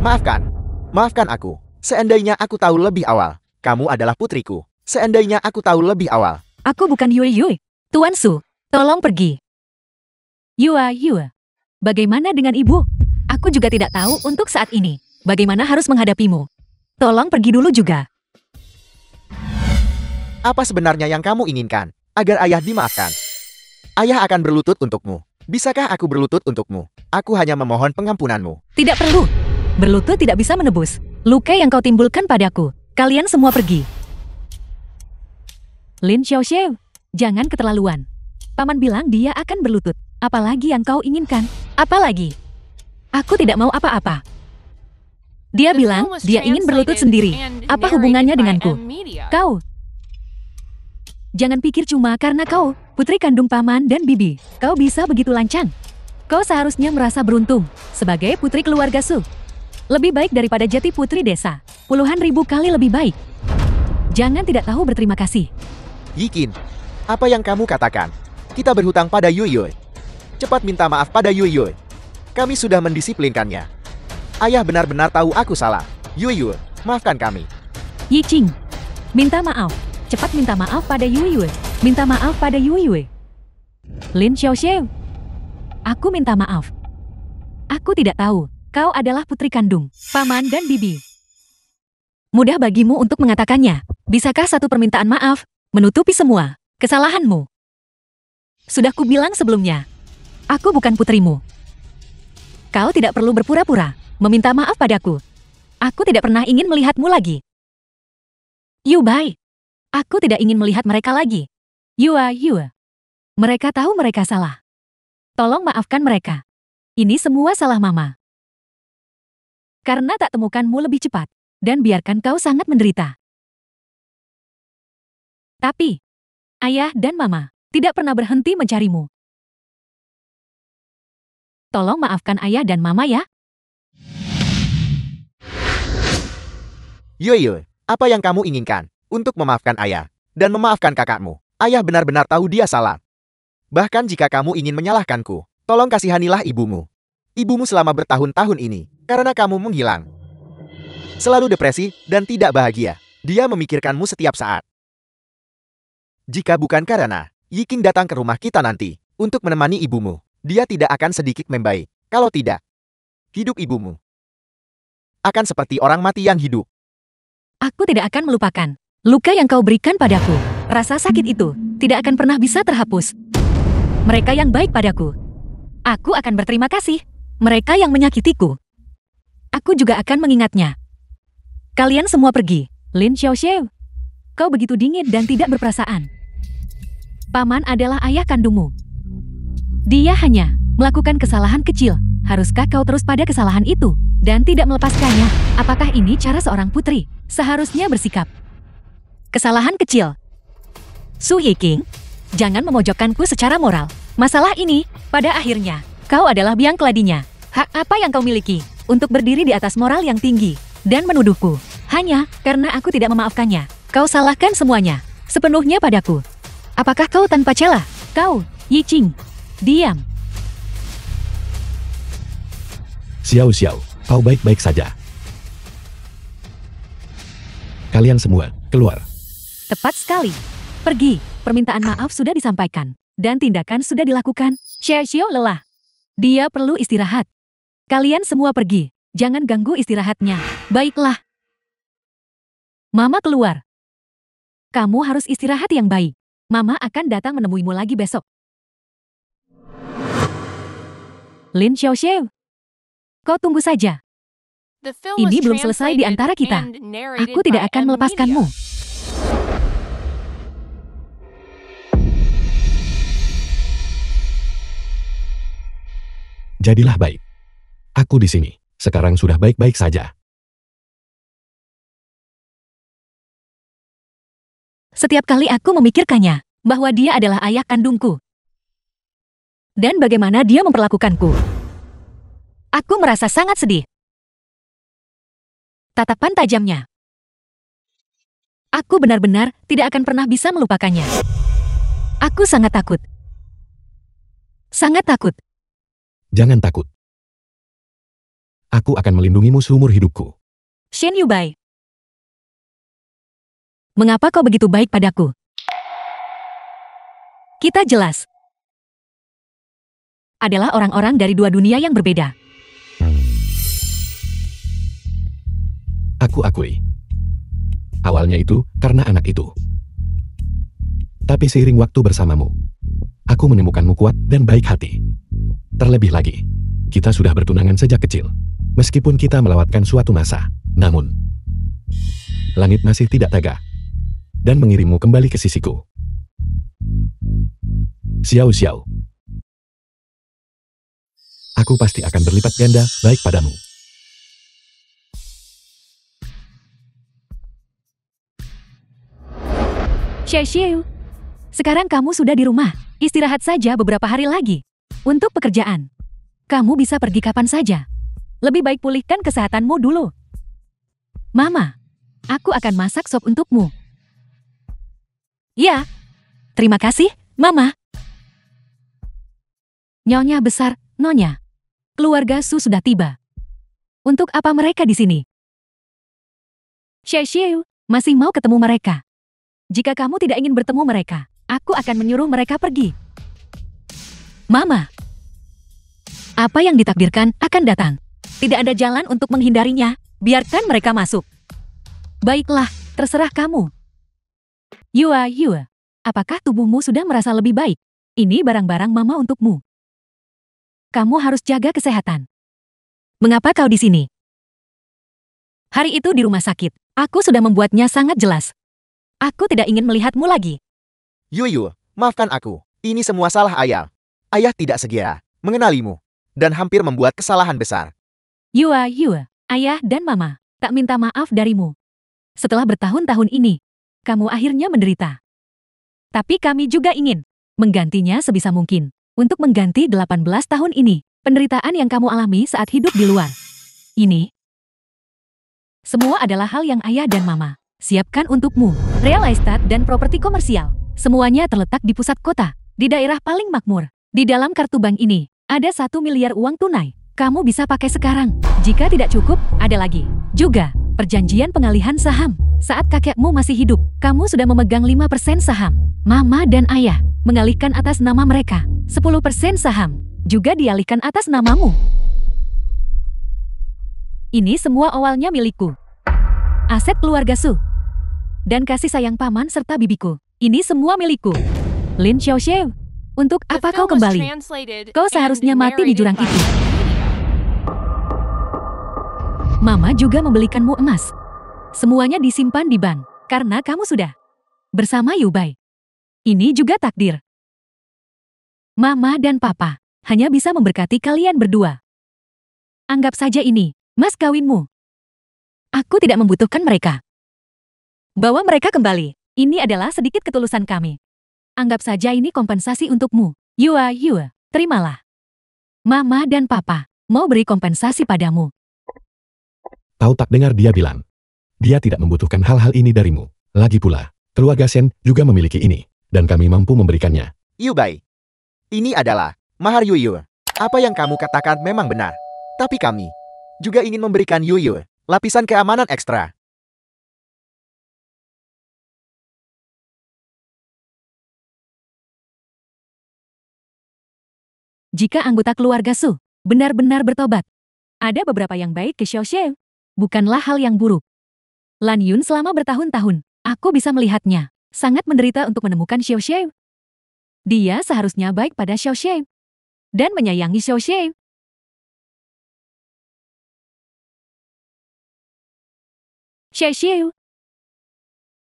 Maafkan aku. Seandainya aku tahu lebih awal, kamu adalah putriku. Seandainya aku tahu lebih awal. Aku bukan Yui. Tuan Su, tolong pergi. Yua. Bagaimana dengan ibu? Aku juga tidak tahu untuk saat ini bagaimana harus menghadapimu. Tolong pergi dulu juga. Apa sebenarnya yang kamu inginkan? Agar ayah dimaafkan. Ayah akan berlutut untukmu. Bisakah aku berlutut untukmu? Aku hanya memohon pengampunanmu. Tidak perlu. Berlutut tidak bisa menebus luka yang kau timbulkan padaku. Kalian semua pergi. Lin Xiaoxiu, jangan keterlaluan. Paman bilang dia akan berlutut. Apalagi yang kau inginkan? Apalagi? Aku tidak mau apa-apa. Dia bilang dia ingin berlutut sendiri. Apa hubungannya denganku? Kau. Jangan pikir cuma karena kau putri kandung paman dan bibi, kau bisa begitu lancang. Kau seharusnya merasa beruntung sebagai putri keluarga Su. Lebih baik daripada jati putri desa. Puluhan ribu kali lebih baik. Jangan tidak tahu berterima kasih. Yikin, apa yang kamu katakan? Kita berhutang pada Yui. Cepat minta maaf pada Yui. Kami sudah mendisiplinkannya. Ayah benar-benar tahu aku salah. Yui, maafkan kami. Yiqing, minta maaf. Cepat minta maaf pada Yui. Minta maaf pada Yui. Lin Xiaoxiu, aku minta maaf. Aku tidak tahu, kau adalah putri kandung, paman dan bibi. Mudah bagimu untuk mengatakannya. Bisakah satu permintaan maaf menutupi semua kesalahanmu? Sudah kubilang sebelumnya, aku bukan putrimu. Kau tidak perlu berpura-pura meminta maaf padaku. Aku tidak pernah ingin melihatmu lagi. Yu Bai, aku tidak ingin melihat mereka lagi. Yua. Mereka tahu mereka salah. Tolong maafkan mereka. Ini semua salah mama. Karena tak temukanmu lebih cepat, dan biarkan kau sangat menderita. Tapi, ayah dan mama tidak pernah berhenti mencarimu. Tolong maafkan ayah dan mama ya. Yui, apa yang kamu inginkan? Untuk memaafkan ayah dan memaafkan kakakmu. Ayah benar-benar tahu dia salah. Bahkan jika kamu ingin menyalahkanku, tolong kasihanilah ibumu. Ibumu selama bertahun-tahun ini, karena kamu menghilang. Selalu depresi dan tidak bahagia. Dia memikirkanmu setiap saat. Jika bukan karena Yiking datang ke rumah kita nanti untuk menemani ibumu, dia tidak akan sedikit membaik. Kalau tidak, hidup ibumu akan seperti orang mati yang hidup. Aku tidak akan melupakan luka yang kau berikan padaku. Rasa sakit itu tidak akan pernah bisa terhapus. Mereka yang baik padaku, aku akan berterima kasih. Mereka yang menyakitiku, aku juga akan mengingatnya. Kalian semua pergi. Lin Xiaoxiu, kau begitu dingin dan tidak berperasaan. Paman adalah ayah kandungmu. Dia hanya melakukan kesalahan kecil. Haruskah kau terus pada kesalahan itu dan tidak melepaskannya? Apakah ini cara seorang putri seharusnya bersikap? Kesalahan kecil. Su Yiking, jangan memojokkanku secara moral. Masalah ini, pada akhirnya, kau adalah biang keladinya. Hak apa yang kau miliki untuk berdiri di atas moral yang tinggi dan menuduhku hanya karena aku tidak memaafkannya? Kau salahkan semuanya sepenuhnya padaku. Apakah kau tanpa celah? Kau, Yiqing, diam. Xiao Xiao, kau baik-baik saja. Kalian semua, keluar. Tepat sekali. Pergi, permintaan maaf sudah disampaikan. Dan tindakan sudah dilakukan. Xiao lelah. Dia perlu istirahat. Kalian semua pergi. Jangan ganggu istirahatnya. Baiklah. Mama keluar. Kamu harus istirahat yang baik. Mama akan datang menemuimu lagi besok. Lin Xiaoxiao. Kau tunggu saja. The film was Ini belum selesai di translated antara kita. and narrated Aku tidak by akan M melepaskanmu. Media. Jadilah baik. Aku di sini. Sekarang sudah baik-baik saja. Setiap kali aku memikirkannya, bahwa dia adalah ayah kandungku. Dan bagaimana dia memperlakukanku. Aku merasa sangat sedih. Tatapan tajamnya. Aku benar-benar tidak akan pernah bisa melupakannya. Aku sangat takut. Sangat takut. Jangan takut. Aku akan melindungimu seumur hidupku. Shen Yubai. Mengapa kau begitu baik padaku? Kita jelas adalah orang-orang dari dua dunia yang berbeda. Aku akui. Awalnya itu karena anak itu. Tapi seiring waktu bersamamu, aku menemukanmu kuat dan baik hati. Terlebih lagi, kita sudah bertunangan sejak kecil. Meskipun kita melewatkan suatu masa, namun langit masih tidak tega dan mengirimmu kembali ke sisiku. Xiao Xiao. Aku pasti akan berlipat ganda baik padamu. Xiao, sekarang kamu sudah di rumah. Istirahat saja beberapa hari lagi. Untuk pekerjaan, kamu bisa pergi kapan saja. Lebih baik pulihkan kesehatanmu dulu. Mama, aku akan masak sop untukmu. Ya, terima kasih, Mama. Nyonya besar, Nonya. Keluarga Su sudah tiba. Untuk apa mereka di sini? Xiao, masih mau ketemu mereka. Jika kamu tidak ingin bertemu mereka, aku akan menyuruh mereka pergi. Mama, apa yang ditakdirkan akan datang. Tidak ada jalan untuk menghindarinya. Biarkan mereka masuk. Baiklah, terserah kamu. Yua, apakah tubuhmu sudah merasa lebih baik? Ini barang-barang Mama untukmu. Kamu harus jaga kesehatan. Mengapa kau di sini? Hari itu di rumah sakit, aku sudah membuatnya sangat jelas. Aku tidak ingin melihatmu lagi. Yuyu, maafkan aku. Ini semua salah ayah. Ayah tidak segera mengenalimu dan hampir membuat kesalahan besar. Yua, ayah dan mama tak minta maaf darimu. Setelah bertahun-tahun ini, kamu akhirnya menderita. Tapi kami juga ingin menggantinya sebisa mungkin. Untuk mengganti 18 tahun ini, penderitaan yang kamu alami saat hidup di luar. Ini semua adalah hal yang ayah dan mama siapkan untukmu. Real estate dan properti komersial, semuanya terletak di pusat kota, di daerah paling makmur. Di dalam kartu bank ini, ada 1 miliar uang tunai. Kamu bisa pakai sekarang. Jika tidak cukup, ada lagi. Juga, perjanjian pengalihan saham. Saat kakekmu masih hidup, kamu sudah memegang 5% saham. Mama dan ayah mengalihkan atas nama mereka. 10% saham juga dialihkan atas namamu. Ini semua awalnya milikku. Aset keluarga Su. Dan kasih sayang paman serta bibiku. Ini semua milikku. Lin Xiaoxiao, untuk The apa kau film was kembali? translated Kau and seharusnya mati di narrated jurang by itu. M Media. Mama juga membelikanmu emas. Semuanya disimpan di bank, karena kamu sudah bersama Yubai. Ini juga takdir. Mama dan Papa hanya bisa memberkati kalian berdua. Anggap saja ini, mas kawinmu. Aku tidak membutuhkan mereka. Bawa mereka kembali. Ini adalah sedikit ketulusan kami. Anggap saja ini kompensasi untukmu. Yua, terimalah. Mama dan Papa mau beri kompensasi padamu. Tahu tak dengar dia bilang. Dia tidak membutuhkan hal-hal ini darimu. Lagi pula, keluarga Shen juga memiliki ini. Dan kami mampu memberikannya. Yubai, ini adalah mahar Yuyu. Apa yang kamu katakan memang benar. Tapi kami juga ingin memberikan Yuyu lapisan keamanan ekstra. Jika anggota keluarga Su benar-benar bertobat, ada beberapa yang baik ke Xiao Xiao. Bukanlah hal yang buruk. Lan Yun selama bertahun-tahun, aku bisa melihatnya, sangat menderita untuk menemukan Xiao Xiao. Dia seharusnya baik pada Xiao Xiao dan menyayangi Xiao Xiao. Xiao Xiao,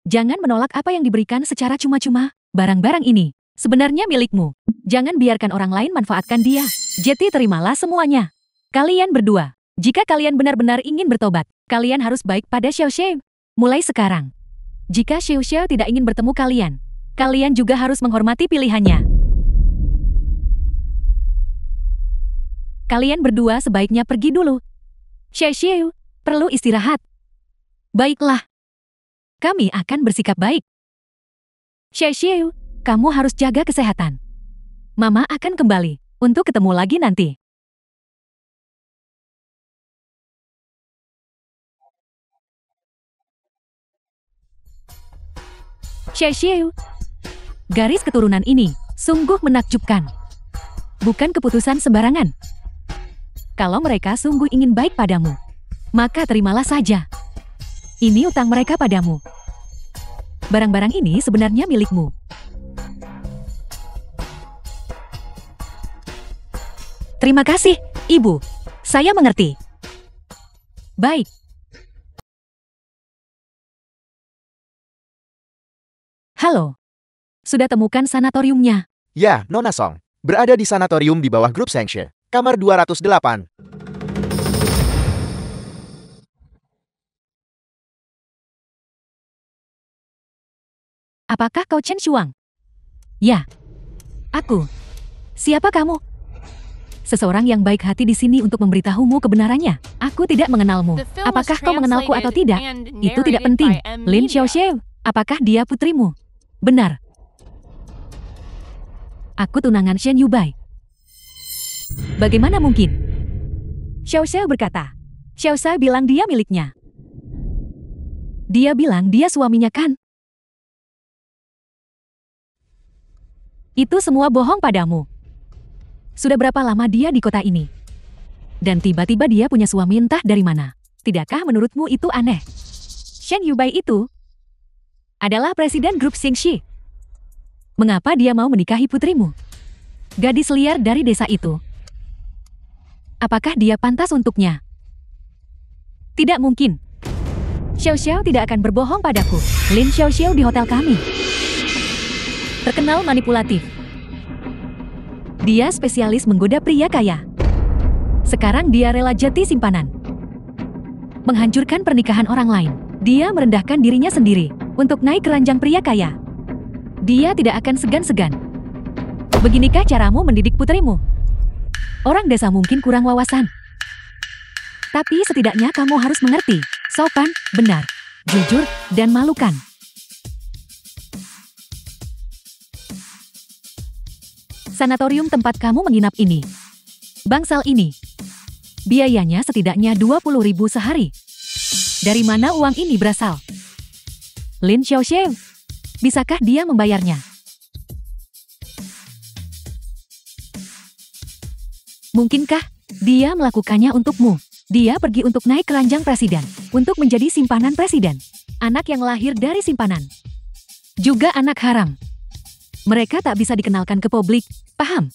jangan menolak apa yang diberikan secara cuma-cuma. Barang-barang ini sebenarnya milikmu. Jangan biarkan orang lain manfaatkan dia. Jetty, terimalah semuanya. Kalian berdua, jika kalian benar-benar ingin bertobat, kalian harus baik pada Xiao Xiao. Mulai sekarang, jika Xiao Xiao tidak ingin bertemu kalian, kalian juga harus menghormati pilihannya. Kalian berdua sebaiknya pergi dulu. Xiao Xiao perlu istirahat. Baiklah. Kami akan bersikap baik. Xiao Xiao, kamu harus jaga kesehatan. Mama akan kembali untuk ketemu lagi nanti. Xiao Xiao, garis keturunan ini sungguh menakjubkan. Bukan keputusan sembarangan. Kalau mereka sungguh ingin baik padamu, maka terimalah saja. Ini utang mereka padamu. Barang-barang ini sebenarnya milikmu. Terima kasih, Ibu. Saya mengerti. Baik. Halo. Sudah temukan sanatoriumnya? Ya, Nona Song. Berada di sanatorium di bawah grup Sengshe. Kamar 208. Apakah kau Chen Shuang? Ya. Aku. Siapa kamu? Seseorang yang baik hati di sini untuk memberitahumu kebenarannya. Aku tidak mengenalmu. The film was Apakah kau mengenalku atau tidak? translated and Itu tidak narrated penting. by M. Lin Media. Xiaoxiao, apakah dia putrimu? Benar. Aku tunangan Shen Yubai. Bagaimana mungkin? Xiaoxiao berkata. Xiaoxiao bilang dia miliknya. Dia bilang dia suaminya kan? Itu semua bohong padamu. Sudah berapa lama dia di kota ini? Dan tiba-tiba dia punya suami entah dari mana. Tidakkah menurutmu itu aneh? Shen Yubai itu adalah presiden grup Xingxi. Mengapa dia mau menikahi putrimu? Gadis liar dari desa itu. Apakah dia pantas untuknya? Tidak mungkin. Xiao Xiao tidak akan berbohong padaku. Lin Xiaoxiao di hotel kami. Terkenal manipulatif. Dia spesialis menggoda pria kaya. Sekarang dia rela jati simpanan. Menghancurkan pernikahan orang lain. Dia merendahkan dirinya sendiri untuk naik ke ranjang pria kaya. Dia tidak akan segan-segan. Beginikah caramu mendidik putrimu? Orang desa mungkin kurang wawasan. Tapi setidaknya kamu harus mengerti. Sopan, benar, jujur, dan malukan. Sanatorium tempat kamu menginap ini. Bangsal ini. Biayanya setidaknya 20.000 sehari. Dari mana uang ini berasal? Lin Xiaoxiao. Bisakah dia membayarnya? Mungkinkah dia melakukannya untukmu? Dia pergi untuk naik keranjang presiden. Untuk menjadi simpanan presiden. Anak yang lahir dari simpanan. Juga anak haram. Mereka tak bisa dikenalkan ke publik, paham?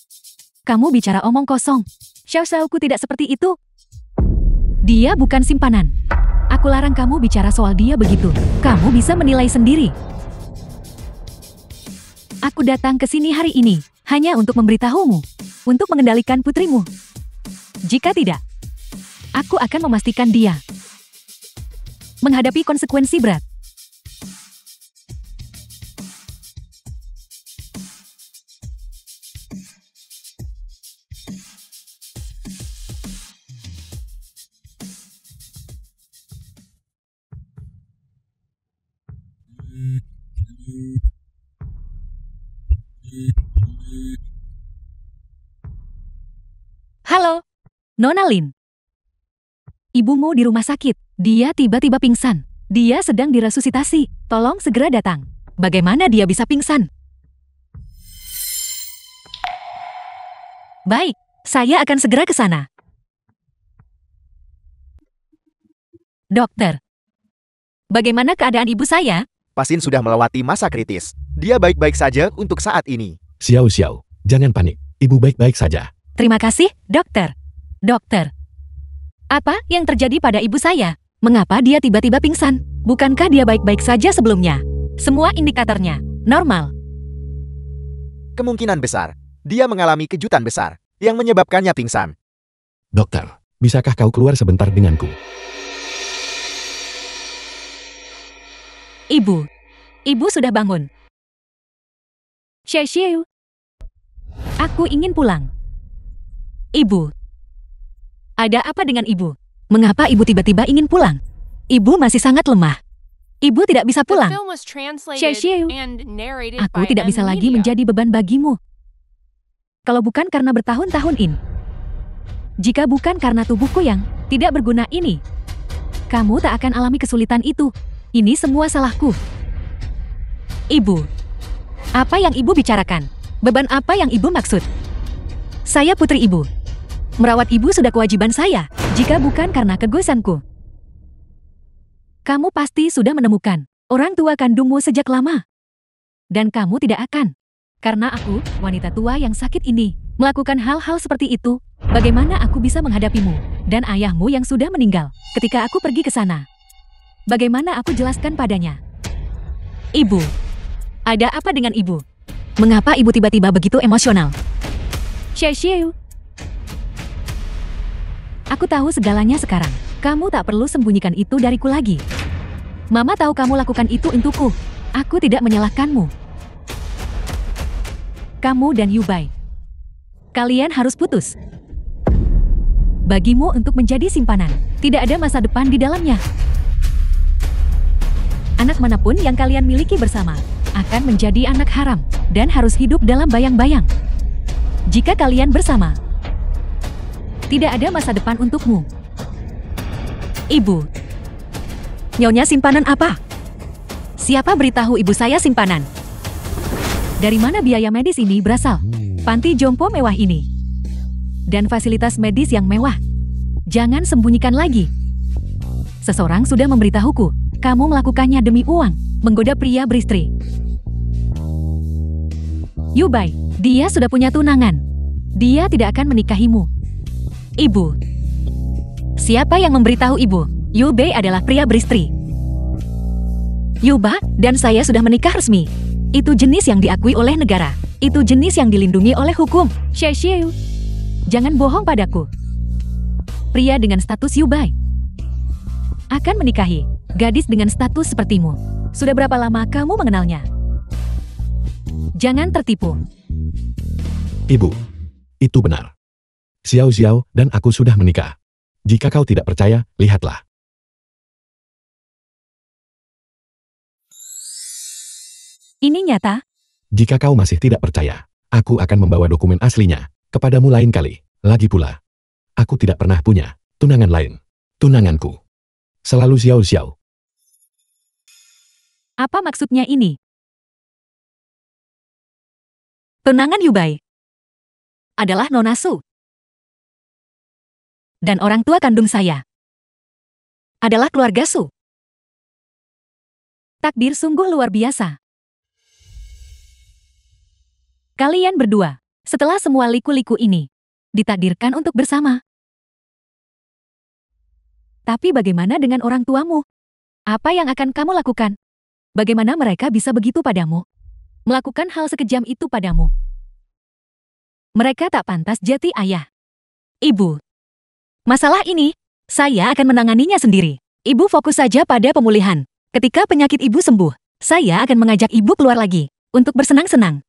Kamu bicara omong kosong. Xiaoxiaoku tidak seperti itu. Dia bukan simpanan. Aku larang kamu bicara soal dia begitu. Kamu bisa menilai sendiri. Aku datang ke sini hari ini, hanya untuk memberitahumu. Untuk mengendalikan putrimu. Jika tidak, aku akan memastikan dia menghadapi konsekuensi berat. Halo, Nona Lin. Ibumu di rumah sakit. Dia tiba-tiba pingsan. Dia sedang diresusitasi. Tolong segera datang. Bagaimana dia bisa pingsan? Baik, saya akan segera ke sana. Dokter, bagaimana keadaan ibu saya? Pasien sudah melewati masa kritis. Dia baik-baik saja untuk saat ini. Xiao Xiao, jangan panik. Ibu baik-baik saja. Terima kasih, dokter. Dokter, apa yang terjadi pada ibu saya? Mengapa dia tiba-tiba pingsan? Bukankah dia baik-baik saja sebelumnya? Semua indikatornya normal. Kemungkinan besar, dia mengalami kejutan besar yang menyebabkannya pingsan. Dokter, bisakah kau keluar sebentar denganku? Ibu sudah bangun. Xiao, aku ingin pulang. Ibu, ada apa dengan ibu? Mengapa ibu tiba-tiba ingin pulang? Ibu masih sangat lemah. Ibu tidak bisa The pulang. film was translated Xiao, and narrated aku by tidak bisa M lagi Media. menjadi beban bagimu. Kalau bukan karena bertahun-tahun ini. Jika bukan karena tubuhku yang tidak berguna ini, kamu tak akan alami kesulitan itu. Ini semua salahku. Ibu, apa yang ibu bicarakan? Beban apa yang ibu maksud? Saya putri ibu. Merawat ibu sudah kewajiban saya, jika bukan karena kegusanku. Kamu pasti sudah menemukan orang tua kandungmu sejak lama. Dan kamu tidak akan. Karena aku, wanita tua yang sakit ini, melakukan hal-hal seperti itu, bagaimana aku bisa menghadapimu dan ayahmu yang sudah meninggal ketika aku pergi ke sana? Bagaimana aku jelaskan padanya? Ibu, ada apa dengan ibu? Mengapa ibu tiba-tiba begitu emosional? Xiao, aku tahu segalanya sekarang. Kamu tak perlu sembunyikan itu dariku lagi. Mama tahu kamu lakukan itu untukku. Aku tidak menyalahkanmu. Kamu dan Yubai, kalian harus putus. Bagimu untuk menjadi simpanan, tidak ada masa depan di dalamnya. Anak manapun yang kalian miliki bersama akan menjadi anak haram dan harus hidup dalam bayang-bayang. Jika kalian bersama, tidak ada masa depan untukmu. Ibu, nyonya simpanan apa? Siapa beritahu ibu saya simpanan? Dari mana biaya medis ini berasal? Panti jompo mewah ini. Dan fasilitas medis yang mewah. Jangan sembunyikan lagi. Seseorang sudah memberitahuku. Kamu melakukannya demi uang, menggoda pria beristri. Yubai, dia sudah punya tunangan. Dia tidak akan menikahimu. Ibu, siapa yang memberitahu ibu? Yubai adalah pria beristri. Yuba dan saya sudah menikah resmi. Itu jenis yang diakui oleh negara. Itu jenis yang dilindungi oleh hukum. Xiao, jangan bohong padaku. Pria dengan status Yubai akan menikahi gadis dengan status sepertimu. Sudah berapa lama kamu mengenalnya? Jangan tertipu. Ibu, itu benar. Xiao Xiao dan aku sudah menikah. Jika kau tidak percaya, lihatlah. Ini nyata. Jika kau masih tidak percaya, aku akan membawa dokumen aslinya kepadamu lain kali. Lagi pula, aku tidak pernah punya tunangan lain. Tunanganku selalu Xiao Xiao. Apa maksudnya ini? Tunangan Yubai adalah Nona Su. Dan orang tua kandung saya adalah keluarga Su. Takdir sungguh luar biasa. Kalian berdua, setelah semua liku-liku ini, ditakdirkan untuk bersama. Tapi bagaimana dengan orang tuamu? Apa yang akan kamu lakukan? Bagaimana mereka bisa begitu padamu? Melakukan hal sekejam itu padamu? Mereka tak pantas jati ayah. Ibu, masalah ini, saya akan menanganinya sendiri. Ibu fokus saja pada pemulihan. Ketika penyakit ibu sembuh, saya akan mengajak ibu keluar lagi, untuk bersenang-senang.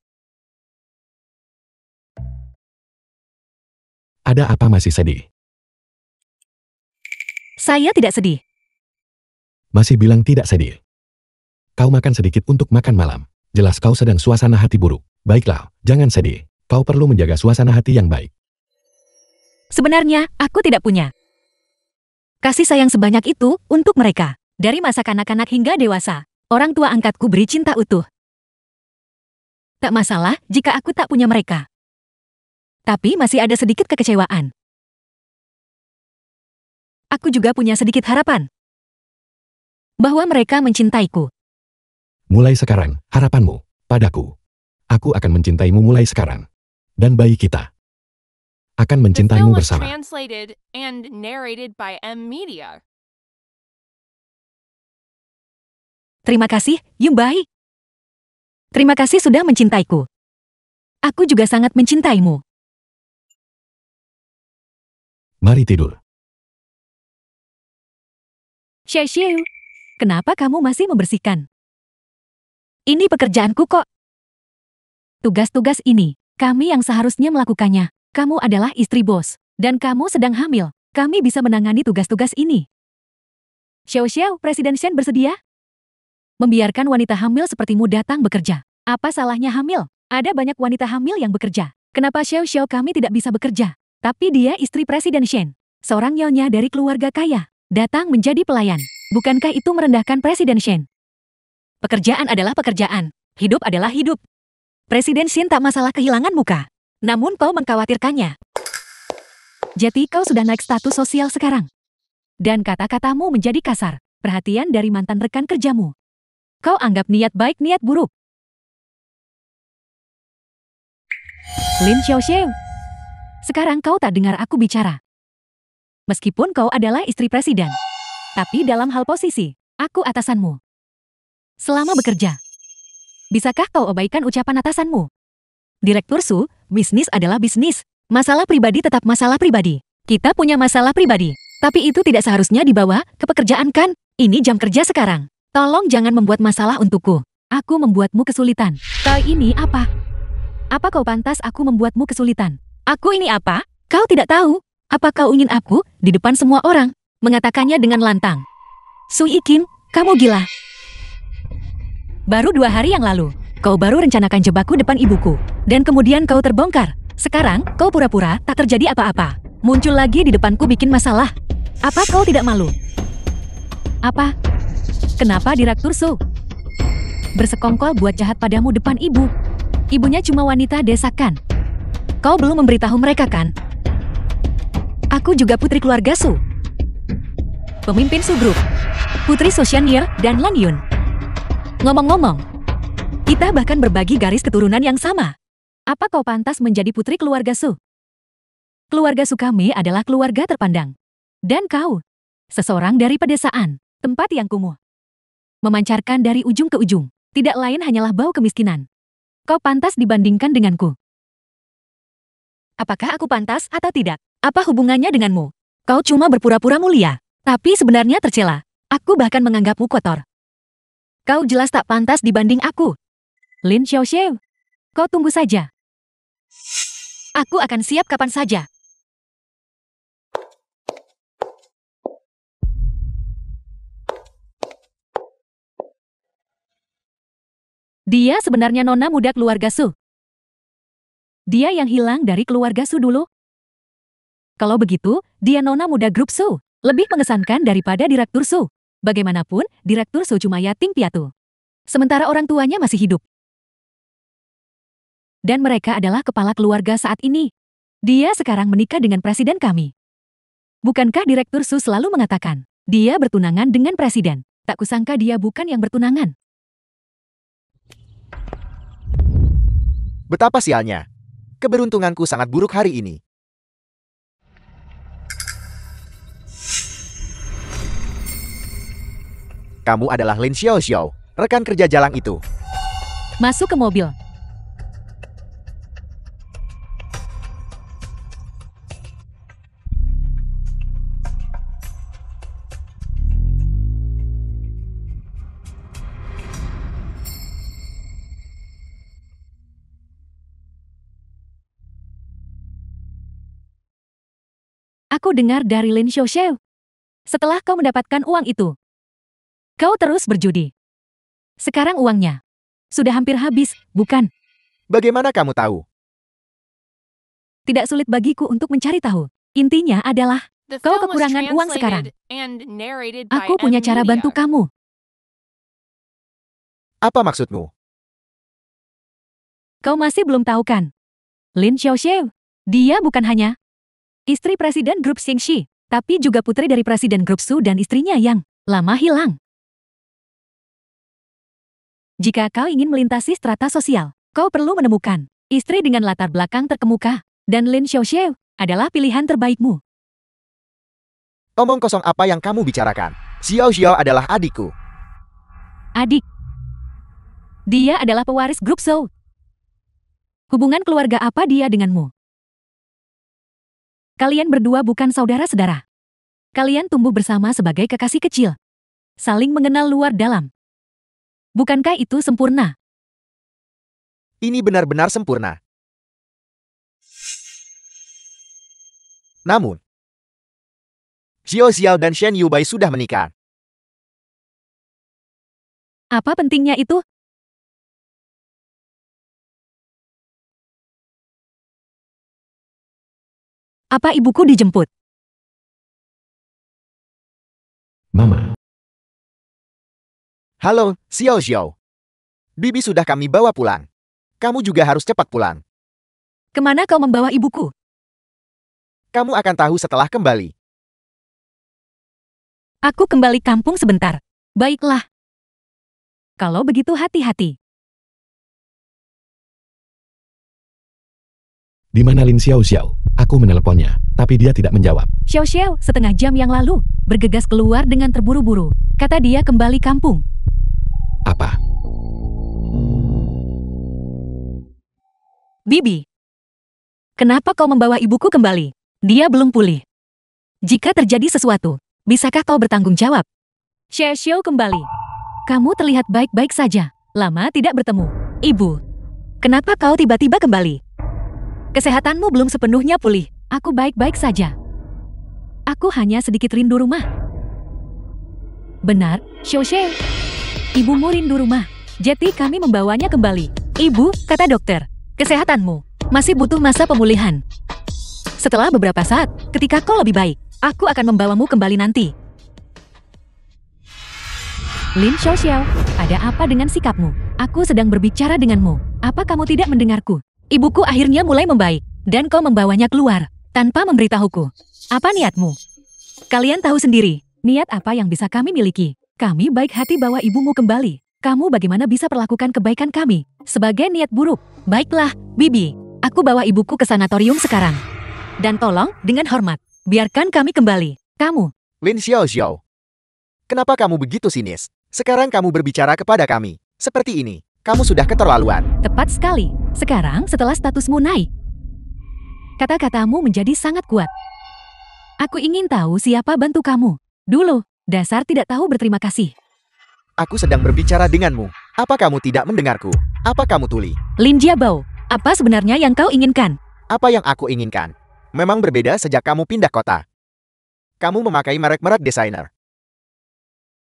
Ada apa masih sedih? Saya tidak sedih. Masih bilang tidak sedih. Kau makan sedikit untuk makan malam. Jelas kau sedang suasana hati buruk. Baiklah, jangan sedih. Kau perlu menjaga suasana hati yang baik. Sebenarnya, aku tidak punya Kasih sayang sebanyak itu untuk mereka. Dari masa kanak-kanak hingga dewasa, orang tua angkatku beri cinta utuh. Tak masalah jika aku tak punya mereka. Tapi masih ada sedikit kekecewaan. Aku juga punya sedikit harapan. Bahwa mereka mencintaiku. Mulai sekarang, harapanmu padaku. Aku akan mencintaimu mulai sekarang. Dan bayi kita akan The mencintaimu film was bersama. translated and narrated by M Media. Terima kasih, Yumbai. Terima kasih sudah mencintaiku. Aku juga sangat mencintaimu. Mari tidur. Xiu, kenapa kamu masih membersihkan? Ini pekerjaanku kok. Tugas-tugas ini, kami yang seharusnya melakukannya. Kamu adalah istri bos, dan kamu sedang hamil. Kami bisa menangani tugas-tugas ini. Xiao, Presiden Shen bersedia? Membiarkan wanita hamil sepertimu datang bekerja. Apa salahnya hamil? Ada banyak wanita hamil yang bekerja. Kenapa Xiao kami tidak bisa bekerja? Tapi dia istri Presiden Shen. Seorang nyonya dari keluarga kaya. Datang menjadi pelayan. Bukankah itu merendahkan Presiden Shen? Pekerjaan adalah pekerjaan. Hidup adalah hidup. Presiden Shen tak masalah kehilangan muka. Namun kau mengkhawatirkannya. Jadi kau sudah naik status sosial sekarang. Dan kata-katamu menjadi kasar. Perhatian dari mantan rekan kerjamu. Kau anggap niat baik niat buruk. Lin Xiao. Sekarang kau tak dengar aku bicara. Meskipun kau adalah istri presiden. Tapi dalam hal posisi, aku atasanmu. Selama bekerja. Bisakah kau abaikan ucapan atasanmu? Direktur Su, bisnis adalah bisnis. Masalah pribadi tetap masalah pribadi. Kita punya masalah pribadi. Tapi itu tidak seharusnya dibawa ke pekerjaan kan? Ini jam kerja sekarang. Tolong jangan membuat masalah untukku. Aku membuatmu kesulitan. Kau ini apa? Apa kau pantas aku membuatmu kesulitan? Aku ini apa? Kau tidak tahu? Apa kau ingin aku, di depan semua orang, mengatakannya dengan lantang? Su Yiqin, kamu gila. Baru 2 hari yang lalu, kau baru rencanakan jebakku depan ibuku. Dan kemudian kau terbongkar. Sekarang, kau pura-pura tak terjadi apa-apa. Muncul lagi di depanku bikin masalah. Apa kau tidak malu? Apa? Kenapa Direktur Su bersekongkol buat jahat padamu depan ibu? Ibunya cuma wanita desa kan? Kau belum memberitahu mereka kan? Aku juga putri keluarga Su. Pemimpin Su Group. Putri Su Xianyer dan Lan Yun. Ngomong-ngomong, kita bahkan berbagi garis keturunan yang sama. Apa kau pantas menjadi putri keluarga Su? Keluarga Su kami adalah keluarga terpandang. Dan kau, seseorang dari pedesaan, tempat yang kumuh. Memancarkan dari ujung ke ujung. Tidak lain hanyalah bau kemiskinan. Kau pantas dibandingkan denganku. Apakah aku pantas atau tidak? Apa hubungannya denganmu? Kau cuma berpura-pura mulia. Tapi sebenarnya tercela. Aku bahkan menganggapmu kotor. Kau jelas tak pantas dibanding aku. Lin Xiao. Kau tunggu saja. Aku akan siap kapan saja. Dia sebenarnya nona muda keluarga Su. Dia yang hilang dari keluarga Su dulu. Kalau begitu, dia nona muda grup Su. Lebih mengesankan daripada Direktur Su. Bagaimanapun, Direktur Su cuma yatim piatu. Sementara orang tuanya masih hidup. Dan mereka adalah kepala keluarga saat ini. Dia sekarang menikah dengan presiden kami. Bukankah Direktur Su selalu mengatakan, dia bertunangan dengan presiden. Tak kusangka dia bukan yang bertunangan. Betapa sialnya. Keberuntunganku sangat buruk hari ini. Kamu adalah Lin Xiao, rekan kerja Jalang itu. Masuk ke mobil. Aku dengar dari Lin Xiao. Setelah kau mendapatkan uang itu, kau terus berjudi. Sekarang uangnya sudah hampir habis, bukan? Bagaimana kamu tahu? Tidak sulit bagiku untuk mencari tahu. Intinya adalah, The Kau film was kekurangan uang sekarang. translated and narrated by Aku punya M cara Media. bantu kamu. Apa maksudmu? Kau masih belum tahu kan? Lin Xiaoxiu. Dia bukan hanya istri Presiden Grup Xingxi, tapi juga putri dari Presiden Grup Su dan istrinya yang lama hilang. Jika kau ingin melintasi strata sosial, kau perlu menemukan istri dengan latar belakang terkemuka, dan Lin Xiaoxiu adalah pilihan terbaikmu. Omong kosong apa yang kamu bicarakan? Xiao Xiao adalah adikku. Adik. Dia adalah pewaris Grup Su. Hubungan keluarga apa dia denganmu? Kalian berdua bukan saudara-saudara. Kalian tumbuh bersama sebagai kekasih kecil. Saling mengenal luar dalam. Bukankah itu sempurna? Ini benar-benar sempurna. Namun, Xiao Xiao dan Shen Yubai sudah menikah. Apa pentingnya itu? Apa ibuku dijemput? Mama, Halo, Xiao Xiao. Bibi sudah kami bawa pulang. Kamu juga harus cepat pulang. Kemana kau membawa ibuku? Kamu akan tahu setelah kembali. Aku kembali kampung sebentar. Baiklah. Kalau begitu hati-hati. di mana Lin Xiao Xiao? Aku meneleponnya, tapi dia tidak menjawab. Xiao Xiao setengah jam yang lalu bergegas keluar dengan terburu-buru. Kata dia kembali kampung. Apa? Bibi, kenapa kau membawa ibuku kembali? Dia belum pulih. Jika terjadi sesuatu, bisakah kau bertanggung jawab? Xiao Xiao kembali. Kamu terlihat baik-baik saja. Lama tidak bertemu. Ibu, kenapa kau tiba-tiba kembali? Kesehatanmu belum sepenuhnya pulih. Aku baik-baik saja. Aku hanya sedikit rindu rumah. Benar, Xiao Xiao. Ibumu rindu rumah. Jadi kami membawanya kembali. Ibu, kata dokter, kesehatanmu masih butuh masa pemulihan. Setelah beberapa saat, ketika kau lebih baik, aku akan membawamu kembali nanti. Lin Xiao Xiao, ada apa dengan sikapmu? Aku sedang berbicara denganmu. Apa kamu tidak mendengarku? Ibuku akhirnya mulai membaik, dan kau membawanya keluar, tanpa memberitahuku. Apa niatmu? Kalian tahu sendiri, niat apa yang bisa kami miliki. Kami baik hati bawa ibumu kembali. Kamu bagaimana bisa perlakukan kebaikan kami sebagai niat buruk? Baiklah, Bibi, aku bawa ibuku ke sanatorium sekarang. Dan tolong, dengan hormat, biarkan kami kembali. Kamu, Lin Xiao Xiao. Kenapa kamu begitu sinis? Sekarang kamu berbicara kepada kami. Seperti ini, kamu sudah keterlaluan. tepat sekali. Sekarang setelah statusmu naik, kata-katamu menjadi sangat kuat. Aku ingin tahu siapa bantu kamu. Dulu, dasar tidak tahu berterima kasih. Aku sedang berbicara denganmu. Apa kamu tidak mendengarku? Apa kamu tuli? Lin Jiabao, apa sebenarnya yang kau inginkan? Apa yang aku inginkan? Memang berbeda sejak kamu pindah kota. Kamu memakai merek-merek desainer.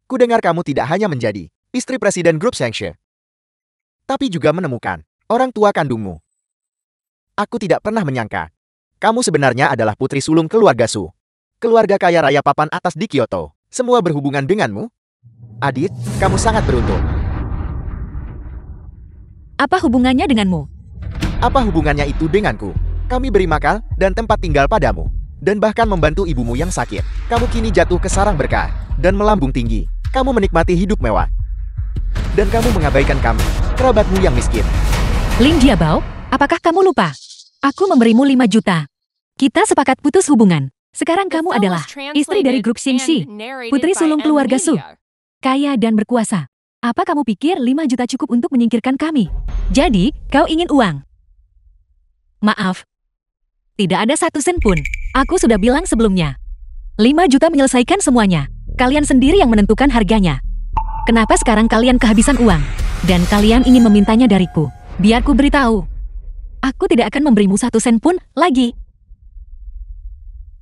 Kudengar kamu tidak hanya menjadi istri Presiden Grup Shengxi, tapi juga menemukan orang tua kandungmu. Aku tidak pernah menyangka. Kamu sebenarnya adalah putri sulung keluarga Su. Keluarga kaya raya papan atas di Kyoto. Semua berhubungan denganmu? Adit, kamu sangat beruntung. Apa hubungannya denganmu? Apa hubungannya itu denganku? Kami beri makan dan tempat tinggal padamu. Dan bahkan membantu ibumu yang sakit. Kamu kini jatuh ke sarang berkah dan melambung tinggi. Kamu menikmati hidup mewah. Dan kamu mengabaikan kami, kerabatmu yang miskin. Lin Jiabao, apakah kamu lupa? Aku memberimu 5 juta. Kita sepakat putus hubungan. Sekarang kamu adalah istri dari Grup Xingxi, putri sulung keluarga Su, kaya dan berkuasa. Apa kamu pikir 5 juta cukup untuk menyingkirkan kami? Jadi, kau ingin uang? Maaf. Tidak ada 1 sen pun. Aku sudah bilang sebelumnya. 5 juta menyelesaikan semuanya. Kalian sendiri yang menentukan harganya. Kenapa sekarang kalian kehabisan uang? Dan kalian ingin memintanya dariku? Biar ku beritahu. Aku tidak akan memberimu 1 sen pun lagi.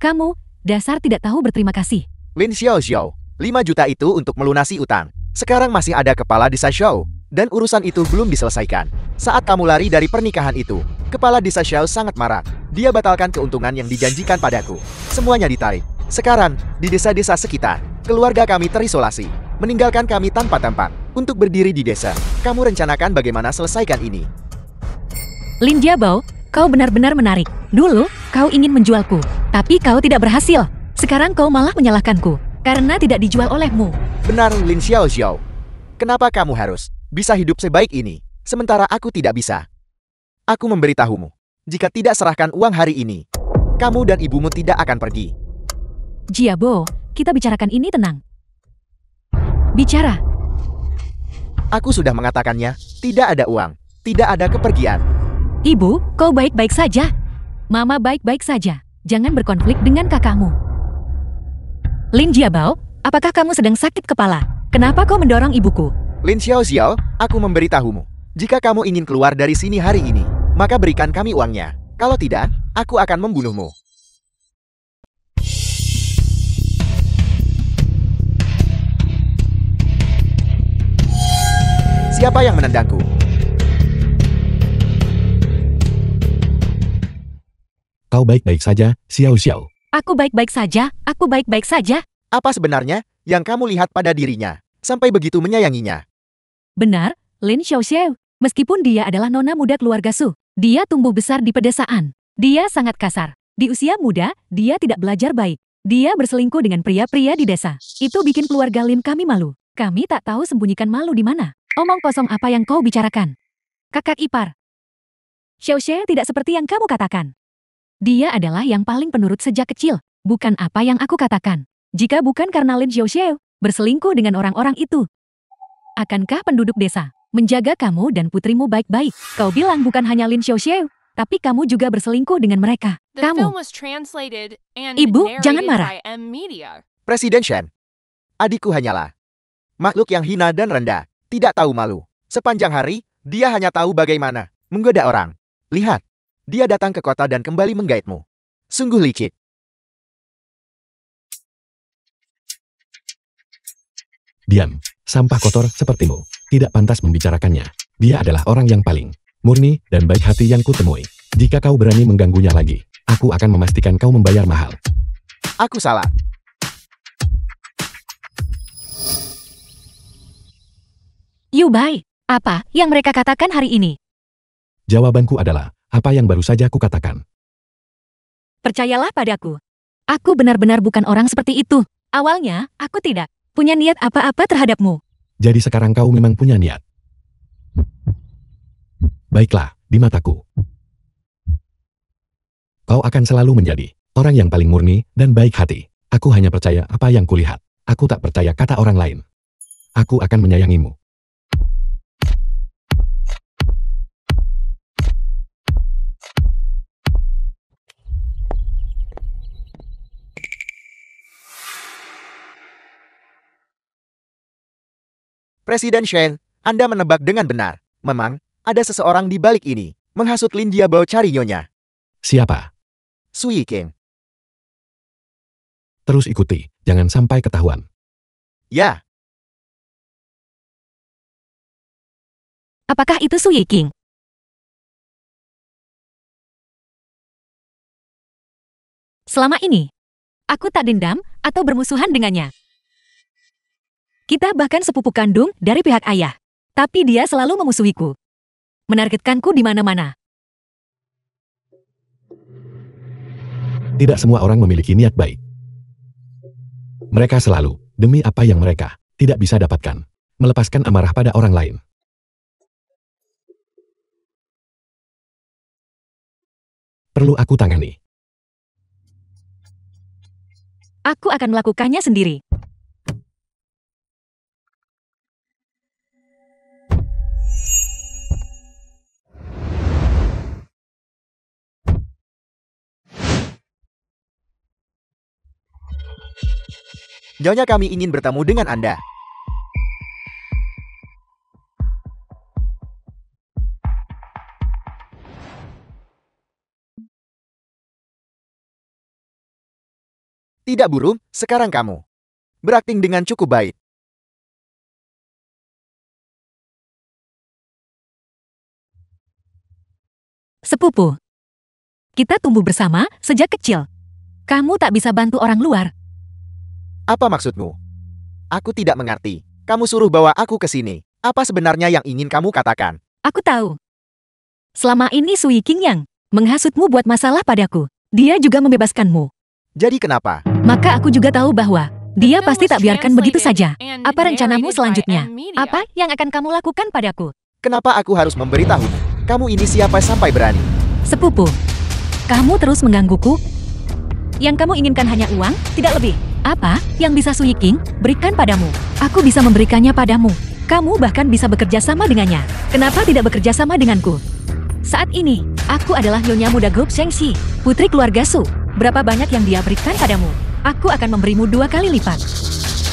Kamu, dasar tidak tahu berterima kasih. Lin Xiao Xiao, 5 juta itu untuk melunasi utang. Sekarang masih ada kepala desa Xiao, dan urusan itu belum diselesaikan. Saat kamu lari dari pernikahan itu, kepala desa Xiao sangat marah. Dia batalkan keuntungan yang dijanjikan padaku. Semuanya ditarik. Sekarang, di desa-desa sekitar, keluarga kami terisolasi, meninggalkan kami tanpa tempat untuk berdiri di desa. Kamu rencanakan bagaimana selesaikan ini? Lin Jiabao, kau benar-benar menarik. Dulu, kau ingin menjualku, tapi kau tidak berhasil. Sekarang kau malah menyalahkanku, karena tidak dijual olehmu. Benar, Lin Xiaoxiao. Kenapa kamu harus bisa hidup sebaik ini, sementara aku tidak bisa? Aku memberitahumu, jika tidak serahkan uang hari ini, kamu dan ibumu tidak akan pergi. Jiabo, kita bicarakan ini tenang. Bicara. Aku sudah mengatakannya, tidak ada uang, tidak ada kepergian. Ibu, kau baik-baik saja. Mama baik-baik saja. Jangan berkonflik dengan kakakmu. Lin Jiabao, apakah kamu sedang sakit kepala? Kenapa kau mendorong ibuku? Lin Xiaoxiao, aku memberitahumu, jika kamu ingin keluar dari sini hari ini, maka berikan kami uangnya. Kalau tidak, aku akan membunuhmu. Siapa yang menendangku? Kau baik-baik saja, Xiao Xiao. Aku baik-baik saja, aku baik-baik saja. Apa sebenarnya yang kamu lihat pada dirinya, sampai begitu menyayanginya? Benar, Lin Xiaoxiao. Meskipun dia adalah nona muda keluarga Su, dia tumbuh besar di pedesaan. Dia sangat kasar. Di usia muda, dia tidak belajar baik. Dia berselingkuh dengan pria-pria di desa. Itu bikin keluarga Lim kami malu. Kami tak tahu sembunyikan malu di mana. Omong kosong apa yang kau bicarakan? Kakak ipar. Xiaoxiao tidak seperti yang kamu katakan. Dia adalah yang paling penurut sejak kecil, bukan apa yang aku katakan. Jika bukan karena Lin Xiaoxiao berselingkuh dengan orang-orang itu, akankah penduduk desa menjaga kamu dan putrimu baik-baik? Kau bilang bukan hanya Lin Xiaoxiao, tapi kamu juga berselingkuh dengan mereka. The film Kamu. was translated and Ibu, jangan narrated marah. by M Media. Presiden Shen. Adikku hanyalah makhluk yang hina dan rendah, tidak tahu malu. Sepanjang hari, dia hanya tahu bagaimana menggoda orang. Lihat, dia datang ke kota dan kembali menggaitmu. Sungguh licik. Diam, sampah kotor sepertimu. Tidak pantas membicarakannya. Dia adalah orang yang paling murni dan baik hati yang kutemui. Jika kau berani mengganggunya lagi, aku akan memastikan kau membayar mahal. Aku salah. Yubai, apa yang mereka katakan hari ini? Jawabanku adalah, apa yang baru saja kukatakan. Percayalah padaku. Aku benar-benar bukan orang seperti itu. Awalnya, aku tidak punya niat apa-apa terhadapmu. Jadi sekarang kau memang punya niat. Baiklah, di mataku. Kau akan selalu menjadi orang yang paling murni dan baik hati. Aku hanya percaya apa yang kulihat. Aku tak percaya kata orang lain. Aku akan menyayangimu. Presiden Shen, Anda menebak dengan benar. Memang, ada seseorang di balik ini, menghasut Lin Jiabao cari nyonya. Siapa? Su Yiking. Terus ikuti, jangan sampai ketahuan. Ya, Apakah itu Su Yiking? Selama ini, aku tak dendam atau bermusuhan dengannya. Kita bahkan sepupu kandung dari pihak ayah. Tapi dia selalu memusuhiku. Menargetkanku di mana-mana. Tidak semua orang memiliki niat baik. Mereka selalu, demi apa yang mereka tidak bisa dapatkan, melepaskan amarah pada orang lain. Perlu aku tangani. Aku akan melakukannya sendiri. nyonya kami ingin bertemu dengan Anda. Tidak burung, sekarang kamu berakting dengan cukup baik. Sepupu. Kita tumbuh bersama sejak kecil. Kamu tak bisa bantu orang luar. Apa maksudmu? Aku tidak mengerti. Kamu suruh bawa aku ke sini. Apa sebenarnya yang ingin kamu katakan? Aku tahu. Selama ini Sui Qingyang menghasutmu buat masalah padaku. Dia juga membebaskanmu. Jadi kenapa? Maka aku juga tahu bahwa dia That pasti was tak biarkan begitu saja. translated and Apa rencanamu narrated by selanjutnya? Media. Apa yang akan kamu lakukan padaku? Kenapa aku harus memberitahumu? Kamu ini siapa sampai berani? Sepupu, kamu terus menggangguku? Yang kamu inginkan hanya uang, tidak lebih. Apa yang bisa Sui Qing berikan padamu? Aku bisa memberikannya padamu. Kamu bahkan bisa bekerja sama dengannya. Kenapa tidak bekerja sama denganku? Saat ini, aku adalah nyonya muda grup Shengxi, putri keluarga Su. Berapa banyak yang dia berikan padamu? Aku akan memberimu 2 kali lipat.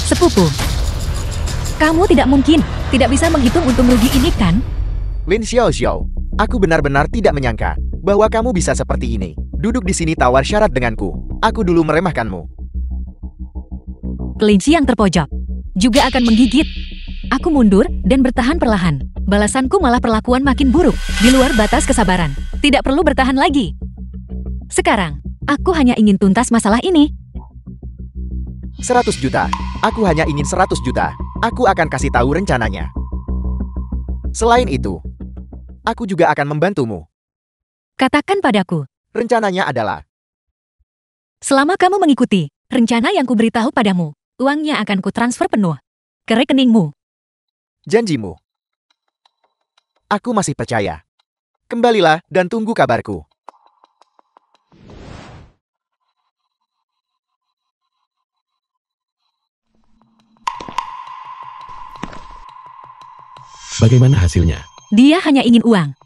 Sepupu, kamu tidak mungkin tidak bisa menghitung untung rugi ini kan? Lin Xiaoxiao, aku benar-benar tidak menyangka bahwa kamu bisa seperti ini. Duduk di sini tawar syarat denganku. Aku dulu meremehkanmu. Kelinci yang terpojok juga akan menggigit. Aku mundur dan bertahan perlahan. Balasanku malah perlakuan makin buruk, di luar batas kesabaran. Tidak perlu bertahan lagi. Sekarang, aku hanya ingin tuntas masalah ini. 100 juta. Aku hanya ingin 100 juta. Aku akan kasih tahu rencananya. Selain itu, aku juga akan membantumu. Katakan padaku, Rencananya adalah, selama kamu mengikuti rencana yang kuberitahu padamu, uangnya akan kutransfer penuh ke rekeningmu. janjimu. Aku masih percaya. Kembalilah dan tunggu kabarku. Bagaimana hasilnya? Dia hanya ingin uang.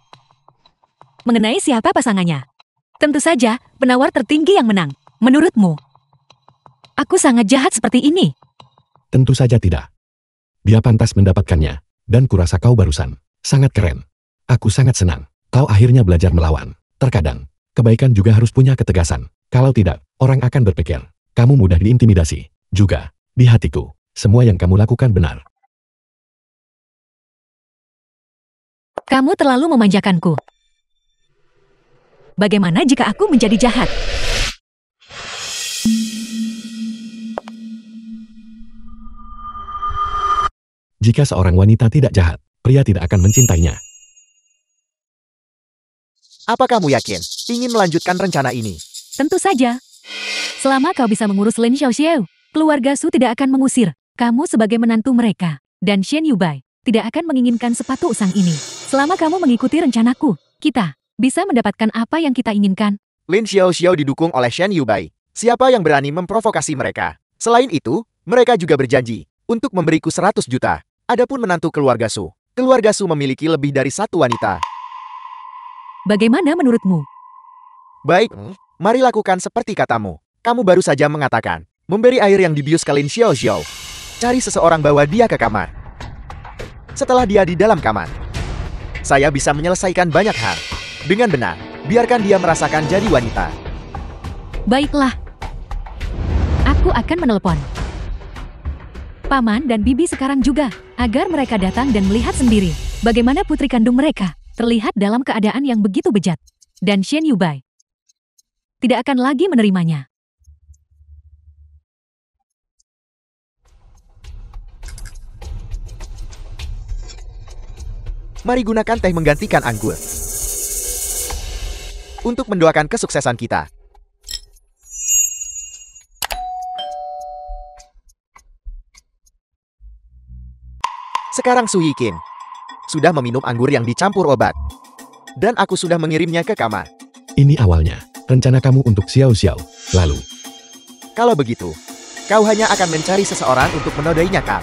Mengenai siapa pasangannya? Tentu saja, penawar tertinggi yang menang. Menurutmu? Aku sangat jahat seperti ini. Tentu saja tidak. Dia pantas mendapatkannya. Dan kurasa kau barusan sangat keren. Aku sangat senang. Kau akhirnya belajar melawan. Terkadang, kebaikan juga harus punya ketegasan. Kalau tidak, orang akan berpikir, kamu mudah diintimidasi. Juga, di hatiku, semua yang kamu lakukan benar. Kamu terlalu memanjakanku. Bagaimana jika aku menjadi jahat? Jika seorang wanita tidak jahat, pria tidak akan mencintainya. Apa kamu yakin ingin melanjutkan rencana ini? Tentu saja. Selama kau bisa mengurus Lin Xiaoxiao, keluarga Su tidak akan mengusir kamu sebagai menantu mereka. Dan Shen Yubai tidak akan menginginkan sepatu usang ini. Selama kamu mengikuti rencanaku, kita bisa mendapatkan apa yang kita inginkan. Lin Xiaoxiao didukung oleh Shen Yubai. Siapa yang berani memprovokasi mereka? Selain itu, mereka juga berjanji untuk memberiku 100 juta. Adapun menantu keluarga Su memiliki lebih dari satu wanita. Bagaimana menurutmu? Baik, mari lakukan seperti katamu. Kamu baru saja mengatakan, memberi air yang dibius ke Lin Xiaoxiao. Cari seseorang bawa dia ke kamar. Setelah dia di dalam kamar, saya bisa menyelesaikan banyak hal. Dengan benar, biarkan dia merasakan jadi wanita. Baiklah. Aku akan menelepon Paman dan Bibi sekarang juga, agar mereka datang dan melihat sendiri bagaimana putri kandung mereka terlihat dalam keadaan yang begitu bejat. Dan Shen Yubai tidak akan lagi menerimanya. Mari gunakan teh menggantikan anggur. Untuk mendoakan kesuksesan kita. Sekarang Su Yikin sudah meminum anggur yang dicampur obat. Dan aku sudah mengirimnya ke kamar. Ini awalnya, rencana kamu untuk Xiao-Xiao. Lalu, Kalau begitu, kau hanya akan mencari seseorang untuk menodainya, kan?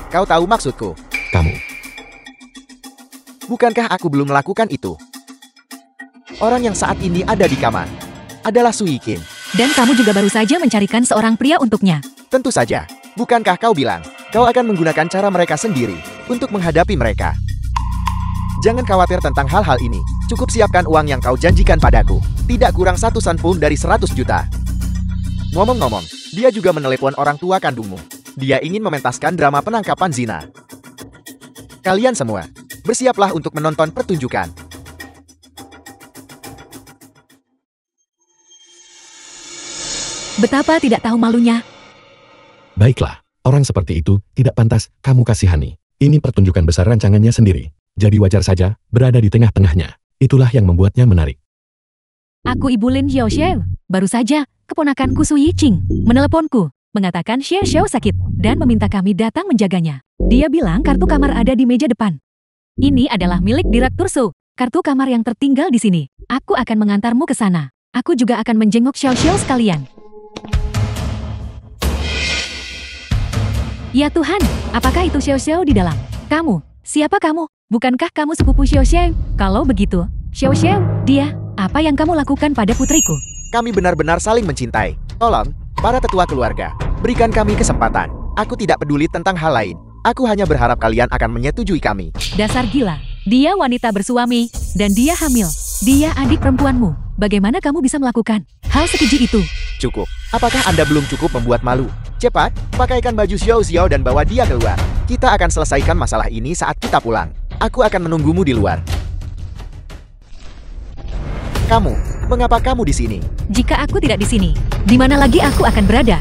Kau tahu maksudku? kamu. Bukankah aku belum melakukan itu? Orang yang saat ini ada di kamar adalah Su Yikin. Dan kamu juga baru saja mencarikan seorang pria untuknya. Tentu saja. Bukankah kau bilang, kau akan menggunakan cara mereka sendiri untuk menghadapi mereka? Jangan khawatir tentang hal-hal ini. Cukup siapkan uang yang kau janjikan padaku. Tidak kurang 1 sen pun dari 100 juta. Ngomong-ngomong, dia juga menelepon orang tua kandungmu. Dia ingin mementaskan drama penangkapan zina. Kalian semua, bersiaplah untuk menonton pertunjukan. Betapa tidak tahu malunya. Baiklah, orang seperti itu tidak pantas kamu kasihani. Ini pertunjukan besar rancangannya sendiri. Jadi wajar saja berada di tengah-tengahnya. Itulah yang membuatnya menarik. Aku Ibu Lin Xiaoxiao. Baru saja, keponakanku Su Yiqing meneleponku, mengatakan Xiaoxiao sakit, dan meminta kami datang menjaganya. Dia bilang kartu kamar ada di meja depan. Ini adalah milik Direktur Su. Kartu kamar yang tertinggal di sini. Aku akan mengantarmu ke sana. Aku juga akan menjenguk Xiaoxiao sekalian. Ya Tuhan, apakah itu Xiaoxiao di dalam? Kamu, siapa kamu? Bukankah kamu sepupu Xiaoxiao? Kalau begitu, Xiaoxiao, dia, apa yang kamu lakukan pada putriku? Kami benar-benar saling mencintai. Tolong, para tetua keluarga, berikan kami kesempatan. Aku tidak peduli tentang hal lain. Aku hanya berharap kalian akan menyetujui kami. Dasar gila, dia wanita bersuami, dan dia hamil. Dia adik perempuanmu. Bagaimana kamu bisa melakukan hal sekeji itu? Cukup. Apakah Anda belum cukup membuat malu? Cepat, pakaikan baju Xiaoxiao dan bawa dia keluar. Kita akan selesaikan masalah ini saat kita pulang. Aku akan menunggumu di luar. Kamu, mengapa kamu di sini? Jika aku tidak di sini, di mana lagi aku akan berada?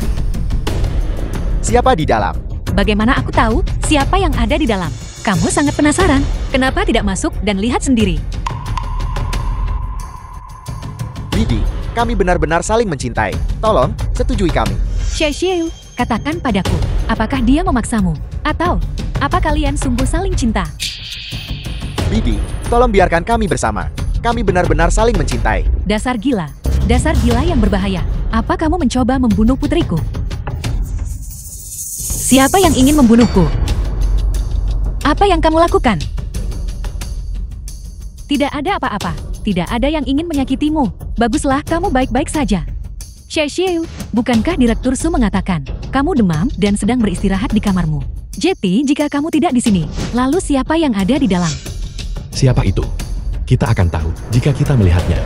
Siapa di dalam? Bagaimana aku tahu siapa yang ada di dalam? Kamu sangat penasaran. Kenapa tidak masuk dan lihat sendiri? Bibi, kami benar-benar saling mencintai. Tolong, setujui kami. Xiaoxiao, katakan padaku, apakah dia memaksamu? Atau, apa kalian sungguh saling cinta? Bibi, tolong biarkan kami bersama. Kami benar-benar saling mencintai. Dasar gila yang berbahaya. Apa kamu mencoba membunuh putriku? Siapa yang ingin membunuhku? Apa yang kamu lakukan? Tidak ada apa-apa. Tidak ada yang ingin menyakitimu. Baguslah, kamu baik-baik saja. Xiaoxiao, bukankah Direktur Su mengatakan kamu demam dan sedang beristirahat di kamarmu? Jadi, jika kamu tidak di sini, lalu siapa yang ada di dalam? Siapa itu? Kita akan tahu jika kita melihatnya.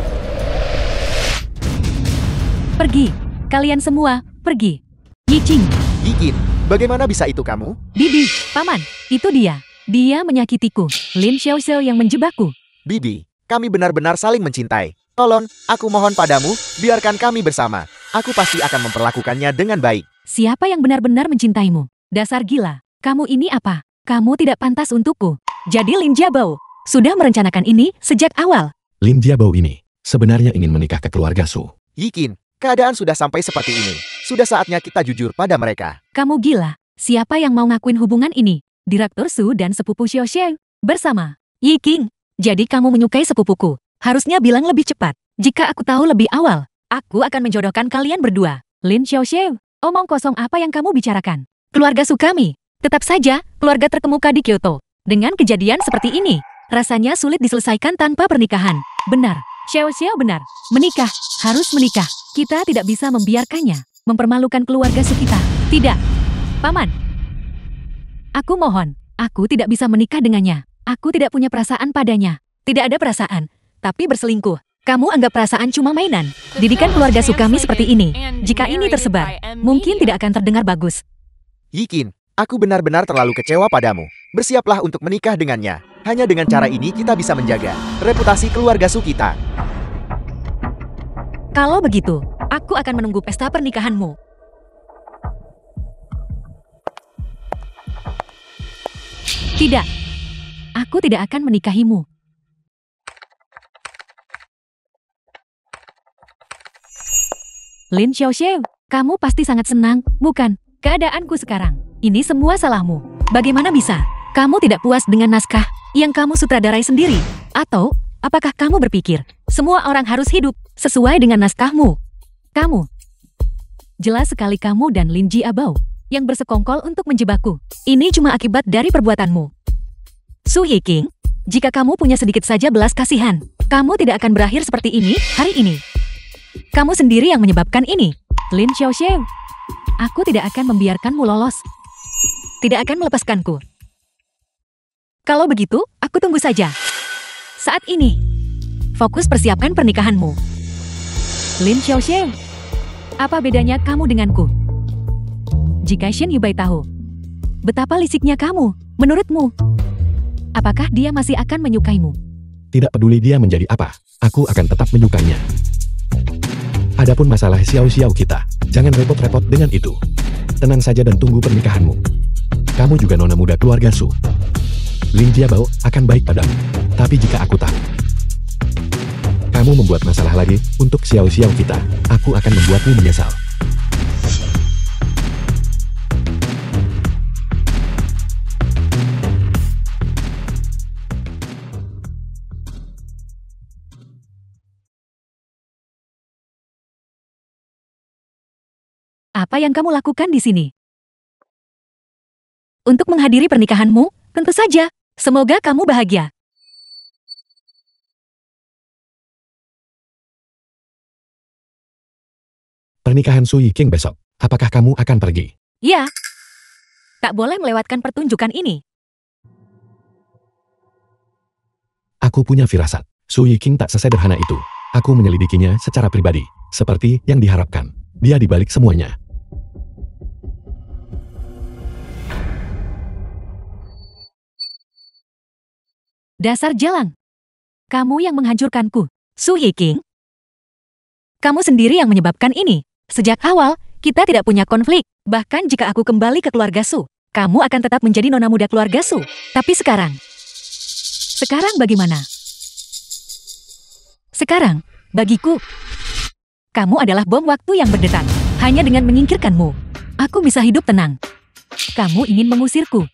Pergi. Kalian semua, pergi. Yiqing. Yiqing, bagaimana bisa itu kamu? Bibi, paman, itu dia. Dia menyakitiku. Lin Xiaoxiao yang menjebakku. Bibi, kami benar-benar saling mencintai. Tolong, aku mohon padamu, biarkan kami bersama. Aku pasti akan memperlakukannya dengan baik. Siapa yang benar-benar mencintaimu? Dasar gila. Kamu ini apa? Kamu tidak pantas untukku. Jadi Lin Jiabao sudah merencanakan ini sejak awal. Lin Jiabao ini sebenarnya ingin menikah ke keluarga Su. Yiqing, keadaan sudah sampai seperti ini. Sudah saatnya kita jujur pada mereka. Kamu gila. Siapa yang mau ngakuin hubungan ini? Direktur Su dan sepupu Xiaoxiao bersama. Yiqing, jadi kamu menyukai sepupuku. Harusnya bilang lebih cepat. Jika aku tahu lebih awal, aku akan menjodohkan kalian berdua. Lin Xiaoxiao, omong kosong apa yang kamu bicarakan? Keluarga Su kami. Tetap saja, keluarga terkemuka di Kyoto. Dengan kejadian seperti ini, rasanya sulit diselesaikan tanpa pernikahan. Benar, Xiaoxiao benar. Menikah, harus menikah. Kita tidak bisa membiarkannya mempermalukan keluarga Su kita. Tidak. Paman. Aku mohon, aku tidak bisa menikah dengannya. Aku tidak punya perasaan padanya. Tidak ada perasaan, tapi berselingkuh. Kamu anggap perasaan cuma mainan. Didikan keluarga Su kami seperti ini. Jika ini tersebar, mungkin tidak akan terdengar bagus. Yiqing, aku benar-benar terlalu kecewa padamu. Bersiaplah untuk menikah dengannya. Hanya dengan cara ini kita bisa menjaga reputasi keluarga Su kita. Kalau begitu, aku akan menunggu pesta pernikahanmu. Tidak. Aku tidak akan menikahimu. Lin Xiaoxiao, kamu pasti sangat senang, bukan? Keadaanku sekarang, ini semua salahmu. Bagaimana bisa? Kamu tidak puas dengan naskah yang kamu sutradarai sendiri? Atau, apakah kamu berpikir, semua orang harus hidup sesuai dengan naskahmu? Kamu. Jelas sekali kamu dan Lin Jiabao yang bersekongkol untuk menjebakku. Ini cuma akibat dari perbuatanmu. Su Yiqing, jika kamu punya sedikit saja belas kasihan, kamu tidak akan berakhir seperti ini hari ini. Kamu sendiri yang menyebabkan ini. Lin Xiaoxiao, aku tidak akan membiarkanmu lolos. Tidak akan melepaskanku. Kalau begitu, aku tunggu saja. Saat ini, fokus persiapkan pernikahanmu. Lin Xiaoxiao, apa bedanya kamu denganku? Jika Shen Yubai tahu betapa lisiknya kamu, menurutmu, apakah dia masih akan menyukaimu? Tidak peduli dia menjadi apa, aku akan tetap menyukainya. Adapun masalah Xiaoxiao kita, jangan repot-repot dengan itu. Tenang saja dan tunggu pernikahanmu. Kamu juga nona muda keluarga Su. Lin Jiabao akan baik padamu. Tapi jika aku tahu kamu membuat masalah lagi untuk Xiao Xiao kita, aku akan membuatmu menyesal. Apa yang kamu lakukan di sini? Untuk menghadiri pernikahanmu? Tentu saja. Semoga kamu bahagia. Pernikahan Su Yiking besok. Apakah kamu akan pergi? Ya. Tak boleh melewatkan pertunjukan ini. Aku punya firasat. Su Yiking tak sesederhana itu. Aku menyelidikinya secara pribadi. Seperti yang diharapkan. Dia di balik semuanya. Dasar jalang. Kamu yang menghancurkanku. Su Yiking. Kamu sendiri yang menyebabkan ini. Sejak awal, kita tidak punya konflik. Bahkan jika aku kembali ke keluarga Su, kamu akan tetap menjadi nona muda keluarga Su. Tapi sekarang bagaimana? Sekarang, bagiku, kamu adalah bom waktu yang berdetak. Hanya dengan menyingkirkanmu, aku bisa hidup tenang. Kamu ingin mengusirku.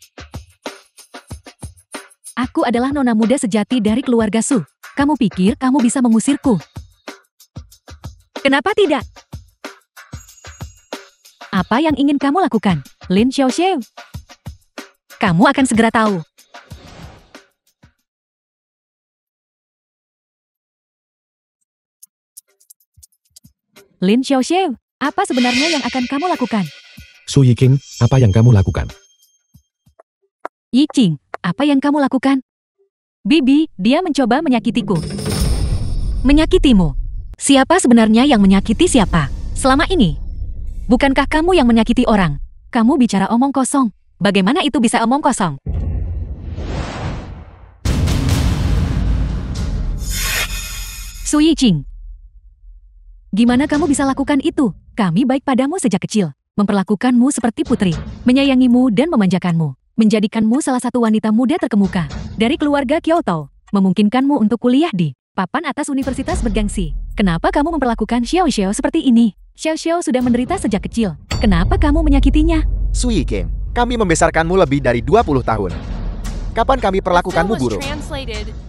Aku adalah nona muda sejati dari keluarga Su. Kamu pikir kamu bisa mengusirku? Kenapa tidak? Apa yang ingin kamu lakukan, Lin Xiaoxiao? Kamu akan segera tahu. Lin Xiaoxiao, apa sebenarnya yang akan kamu lakukan? Su Yiking, apa yang kamu lakukan? Yiqing, apa yang kamu lakukan? Bibi, dia mencoba menyakitiku. Menyakitimu? Siapa sebenarnya yang menyakiti siapa? Selama ini? Bukankah kamu yang menyakiti orang? Kamu bicara omong kosong. Bagaimana itu bisa omong kosong? Su Yiqing, gimana kamu bisa lakukan itu? Kami baik padamu sejak kecil. Memperlakukanmu seperti putri. Menyayangimu dan memanjakanmu. Menjadikanmu salah satu wanita muda terkemuka dari keluarga Kyoto, memungkinkanmu untuk kuliah di papan atas universitas bergengsi. Kenapa kamu memperlakukan Xiao Xiao seperti ini? Xiao Xiao sudah menderita sejak kecil. Kenapa kamu menyakitinya? Su Yiking, kami membesarkanmu lebih dari 20 tahun. Kapan kami perlakukanmu buruk?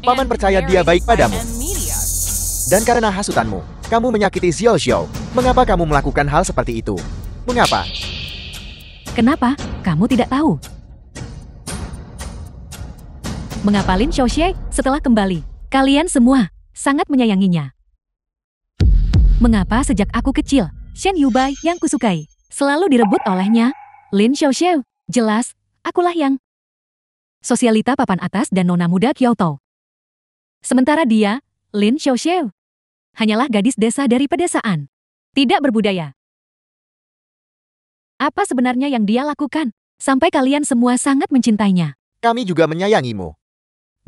Paman percaya dia baik padamu. Dan karena hasutanmu, kamu menyakiti Xiao Xiao. Mengapa kamu melakukan hal seperti itu? Mengapa? Kenapa? Kamu tidak tahu. Mengapa Lin Xiaoxie setelah kembali, kalian semua sangat menyayanginya? Mengapa sejak aku kecil, Shen Yubai yang kusukai selalu direbut olehnya? Lin Xiaoxie, jelas, akulah yang sosialita papan atas dan nona muda Kyoto. Sementara dia, Lin Xiaoxie, hanyalah gadis desa dari pedesaan. Tidak berbudaya. Apa sebenarnya yang dia lakukan? Sampai kalian semua sangat mencintainya. Kami juga menyayangimu.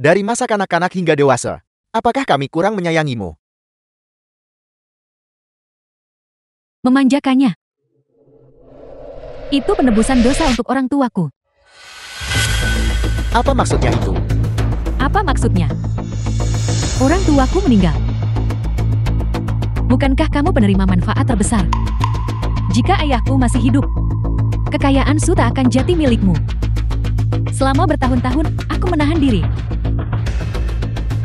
Dari masa kanak-kanak hingga dewasa, apakah kami kurang menyayangimu? Memanjakannya. Itu penebusan dosa untuk orang tuaku. Apa maksudnya itu? Apa maksudnya? Orang tuaku meninggal. Bukankah kamu penerima manfaat terbesar? Jika ayahku masih hidup, kekayaan Su tak akan jati milikmu. Selama bertahun-tahun, aku menahan diri.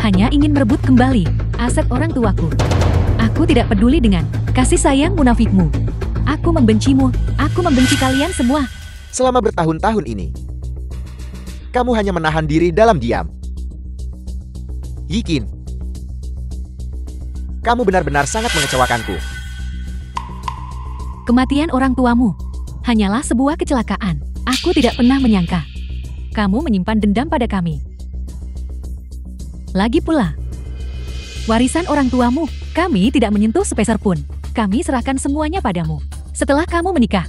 Hanya ingin merebut kembali aset orang tuaku. Aku tidak peduli dengan kasih sayang munafikmu. Aku membencimu. Aku membenci kalian semua. Selama bertahun-tahun ini, kamu hanya menahan diri dalam diam. Yikin, kamu benar-benar sangat mengecewakanku. Kematian orang tuamu hanyalah sebuah kecelakaan. Aku tidak pernah menyangka kamu menyimpan dendam pada kami. Lagi pula, warisan orang tuamu, kami tidak menyentuh sepeser pun. Kami serahkan semuanya padamu. Setelah kamu menikah,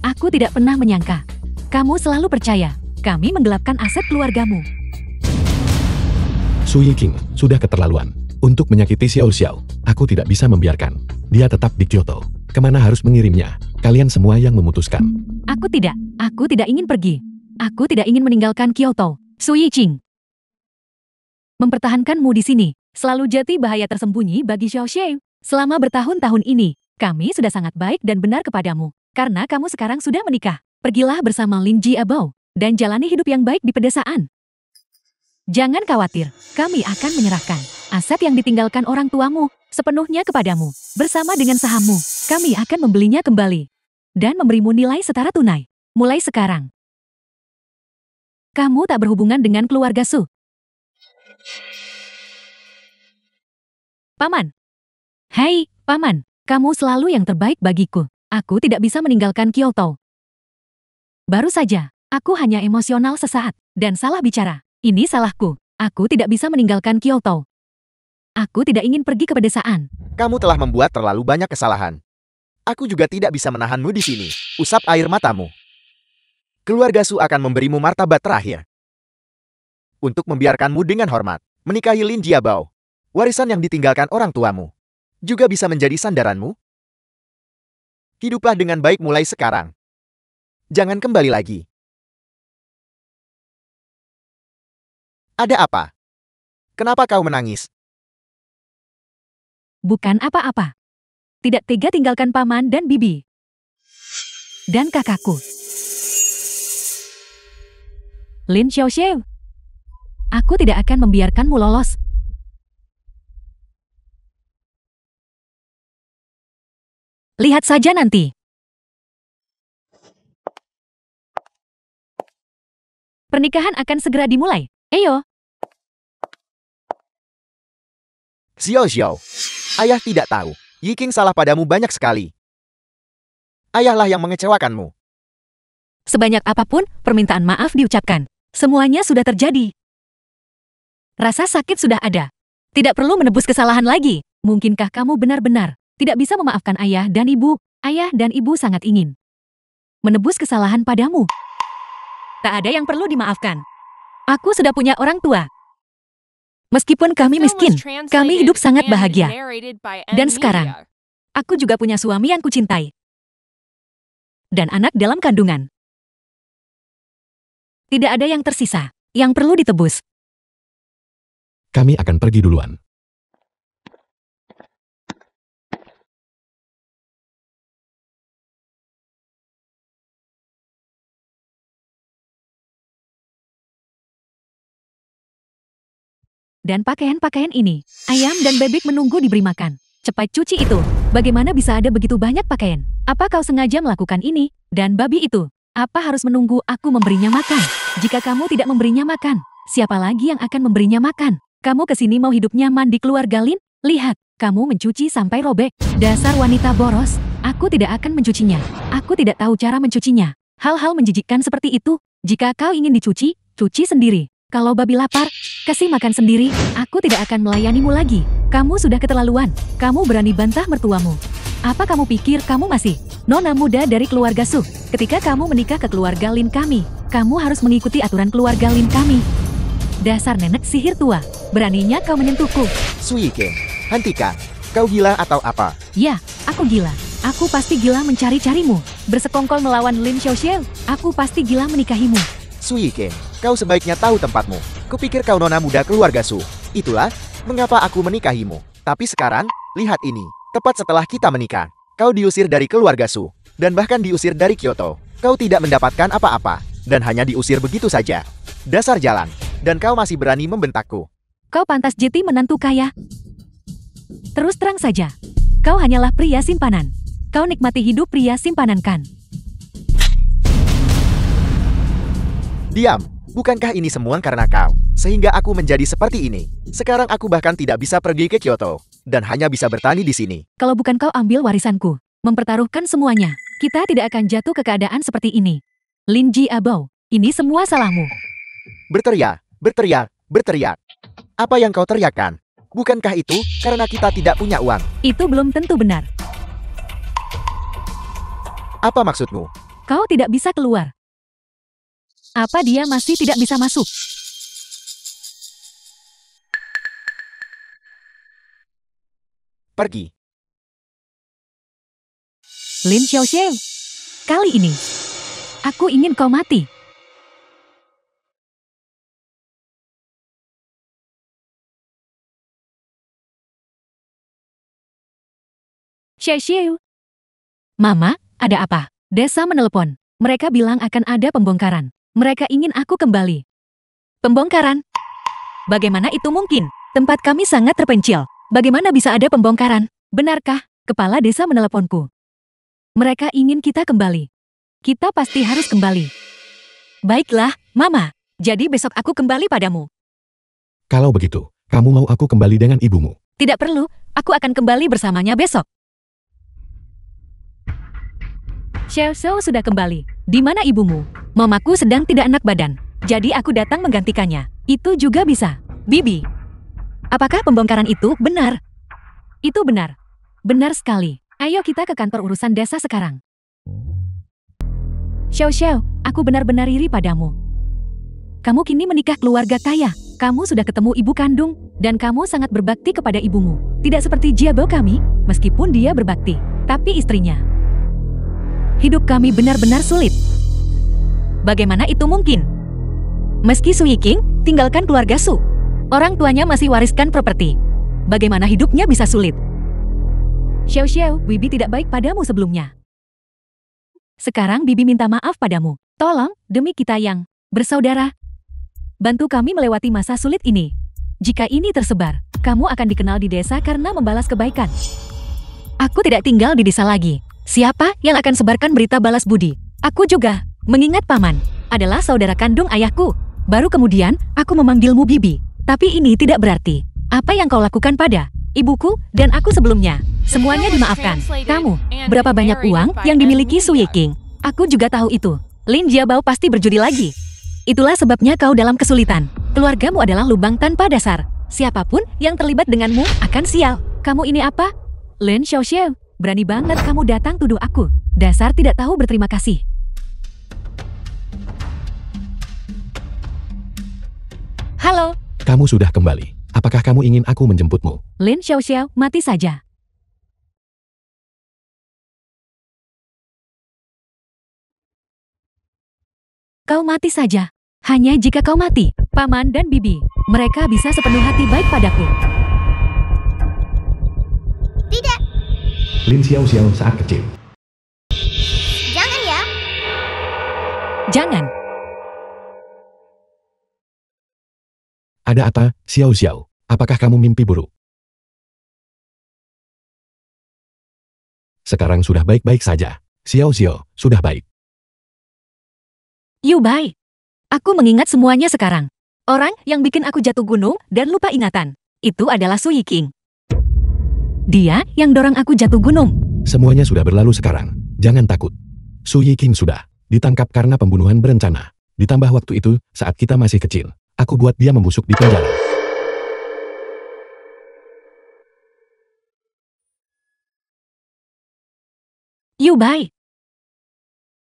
aku tidak pernah menyangka. Kamu selalu percaya, kami menggelapkan aset keluargamu. Su Yiking sudah keterlaluan. Untuk menyakiti Xiao Xiao, aku tidak bisa membiarkan dia tetap di Kyoto. Kemana harus mengirimnya? Kalian semua yang memutuskan. Aku tidak ingin pergi. Aku tidak ingin meninggalkan Kyoto. Su Yiqing. Mempertahankanmu di sini, selalu jadi bahaya tersembunyi bagi Xiao Xie. Selama bertahun-tahun ini, kami sudah sangat baik dan benar kepadamu. Karena kamu sekarang sudah menikah. Pergilah bersama Lin Jiabao dan jalani hidup yang baik di pedesaan. Jangan khawatir, kami akan menyerahkan aset yang ditinggalkan orang tuamu sepenuhnya kepadamu. Bersama dengan sahammu, kami akan membelinya kembali dan memberimu nilai setara tunai. Mulai sekarang, kamu tak berhubungan dengan keluarga Su. Paman. Hei, Paman, kamu selalu yang terbaik bagiku. Aku tidak bisa meninggalkan Kyoto. Baru saja, aku hanya emosional sesaat dan salah bicara. Ini salahku. Aku tidak bisa meninggalkan Kyoto. Aku tidak ingin pergi ke pedesaan. Kamu telah membuat terlalu banyak kesalahan. Aku juga tidak bisa menahanmu di sini. Usap air matamu. Keluarga Su akan memberimu martabat terakhir. Untuk membiarkanmu dengan hormat, menikahi Lin Jiabao. Warisan yang ditinggalkan orang tuamu. Juga bisa menjadi sandaranmu. Hiduplah dengan baik mulai sekarang. Jangan kembali lagi. Ada apa? Kenapa kau menangis? Bukan apa-apa. Tidak tega tinggalkan paman dan bibi. Dan kakakku. Lin Xiaoxie. Aku tidak akan membiarkanmu lolos. Lihat saja nanti. Pernikahan akan segera dimulai. Ayo. Xiao Xiao, ayah tidak tahu. Yiking salah padamu banyak sekali. Ayahlah yang mengecewakanmu. Sebanyak apapun permintaan maaf diucapkan, semuanya sudah terjadi. Rasa sakit sudah ada. Tidak perlu menebus kesalahan lagi. Mungkinkah kamu benar-benar tidak bisa memaafkan ayah dan ibu? Ayah dan ibu sangat ingin menebus kesalahan padamu. Tak ada yang perlu dimaafkan. Aku sudah punya orang tua. Meskipun kami miskin, kami hidup sangat bahagia. Dan sekarang, aku juga punya suami yang kucintai. Dan anak dalam kandungan. Tidak ada yang tersisa, yang perlu ditebus. Kami akan pergi duluan. Dan pakaian-pakaian ini, ayam dan bebek menunggu diberi makan. Cepat cuci itu. Bagaimana bisa ada begitu banyak pakaian? Apa kau sengaja melakukan ini? Dan babi itu, apa harus menunggu aku memberinya makan? Jika kamu tidak memberinya makan, siapa lagi yang akan memberinya makan? Kamu kesini mau hidup nyaman di keluarga Lin? Lihat, kamu mencuci sampai robek. Dasar wanita boros, aku tidak akan mencucinya. Aku tidak tahu cara mencucinya. Hal-hal menjijikkan seperti itu, jika kau ingin dicuci, cuci sendiri. Kalau babi lapar, kasih makan sendiri, aku tidak akan melayanimu lagi. Kamu sudah keterlaluan, kamu berani bantah mertuamu. Apa kamu pikir kamu masih nona muda dari keluarga Su? Ketika kamu menikah ke keluarga Lin kami, kamu harus mengikuti aturan keluarga Lin kami. Dasar nenek sihir tua, beraninya kau menyentuhku. Su Yiking, hentikan. Kau gila atau apa? Ya, aku gila. Aku pasti gila mencari-carimu. Bersekongkol melawan Lin Xiaoxie, aku pasti gila menikahimu. Su Yiking, kau sebaiknya tahu tempatmu. Kupikir kau nona muda keluarga Su. Itulah mengapa aku menikahimu. Tapi sekarang, lihat ini. Tepat setelah kita menikah, kau diusir dari keluarga Su. Dan bahkan diusir dari Kyoto. Kau tidak mendapatkan apa-apa. Dan hanya diusir begitu saja. Dasar jalan. Dan kau masih berani membentakku. Kau pantas jadi menantu kaya. Terus terang saja. Kau hanyalah pria simpanan. Kau nikmati hidup pria simpanan kan? Diam. Bukankah ini semua karena kau? Sehingga aku menjadi seperti ini. Sekarang aku bahkan tidak bisa pergi ke Kyoto. Dan hanya bisa bertani di sini. Kalau bukan kau ambil warisanku, mempertaruhkan semuanya, kita tidak akan jatuh ke keadaan seperti ini. Lin Jiabao, ini semua salahmu. Berteriak, berteriak, berteriak. Apa yang kau teriakkan? Bukankah itu karena kita tidak punya uang? Itu belum tentu benar. Apa maksudmu? Kau tidak bisa keluar. Apa dia masih tidak bisa masuk? Pergi. Lin Xiaoxie, Kali ini, aku ingin kau mati. Xiao. Mama, ada apa? Desa menelepon. Mereka bilang akan ada pembongkaran. Mereka ingin aku kembali. Pembongkaran? Bagaimana itu mungkin? Tempat kami sangat terpencil. Bagaimana bisa ada pembongkaran? Benarkah? Kepala desa meneleponku. Mereka ingin kita kembali. Kita pasti harus kembali. Baiklah, Mama. Jadi besok aku kembali padamu. Kalau begitu, kamu mau aku kembali dengan ibumu? Tidak perlu, aku akan kembali bersamanya besok. Xiao sudah kembali. Di mana ibumu? Mamaku sedang tidak enak badan. Jadi aku datang menggantikannya. Itu juga bisa. Bibi. Apakah pembongkaran itu benar? Itu benar. Benar sekali. Ayo kita ke kantor urusan desa sekarang. Xiao, aku benar-benar iri padamu. Kamu kini menikah keluarga kaya. Kamu sudah ketemu ibu kandung. Dan kamu sangat berbakti kepada ibumu. Tidak seperti Jiabo kami, meskipun dia berbakti. Tapi istrinya. Hidup kami benar-benar sulit. Bagaimana itu mungkin? Meski Su Yiking tinggalkan keluarga Su, orang tuanya masih wariskan properti. Bagaimana hidupnya bisa sulit? Xiao, Bibi tidak baik padamu sebelumnya. Sekarang Bibi minta maaf padamu. Tolong, demi kita yang bersaudara, bantu kami melewati masa sulit ini. Jika ini tersebar, kamu akan dikenal di desa karena membalas kebaikan. Aku tidak tinggal di desa lagi. Siapa yang akan sebarkan berita balas budi? Aku juga, mengingat paman, adalah saudara kandung ayahku. Baru kemudian, aku memanggilmu Bibi. Tapi ini tidak berarti, apa yang kau lakukan pada ibuku dan aku sebelumnya. Semuanya dimaafkan. Kamu, berapa banyak uang yang dimiliki Su Yiking? Aku juga tahu itu. Lin Jiabao pasti berjudi lagi. Itulah sebabnya kau dalam kesulitan. Keluargamu adalah lubang tanpa dasar. Siapapun yang terlibat denganmu akan sial. Kamu ini apa? Lin Xiao. Berani banget kamu datang tuduh aku. Dasar tidak tahu berterima kasih. Halo. Kamu sudah kembali. Apakah kamu ingin aku menjemputmu? Lin Xiao, mati saja. Kau mati saja. Hanya jika kau mati, Paman dan Bibi, mereka bisa sepenuh hati baik padaku. Tidak. Lin Xiao saat kecil. Jangan ya. Jangan. Ada apa, Xiao? Apakah kamu mimpi buruk? Sekarang sudah baik-baik saja. Xiao, sudah baik. Yu Bai. Aku mengingat semuanya sekarang. Orang yang bikin aku jatuh gunung dan lupa ingatan, itu adalah Su Yiking. Dia yang dorong aku jatuh gunung. Semuanya sudah berlalu sekarang. Jangan takut. Su Yiking sudah ditangkap karena pembunuhan berencana. Ditambah waktu itu, saat kita masih kecil, aku buat dia membusuk di penjara. Yu Bai.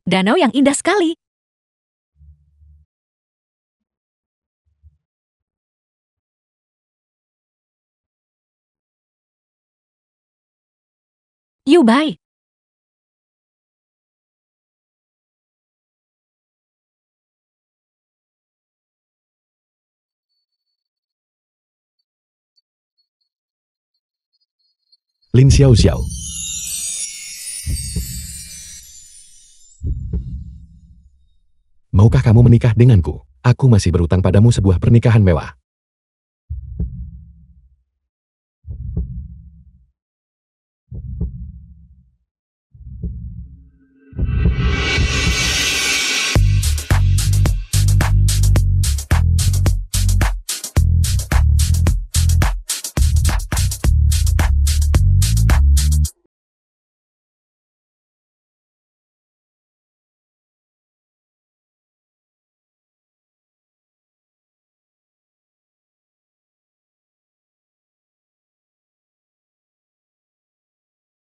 Danau yang indah sekali. Yu Bai. Lin Xiao. Maukah kamu menikah denganku? Aku masih berutang padamu sebuah pernikahan mewah.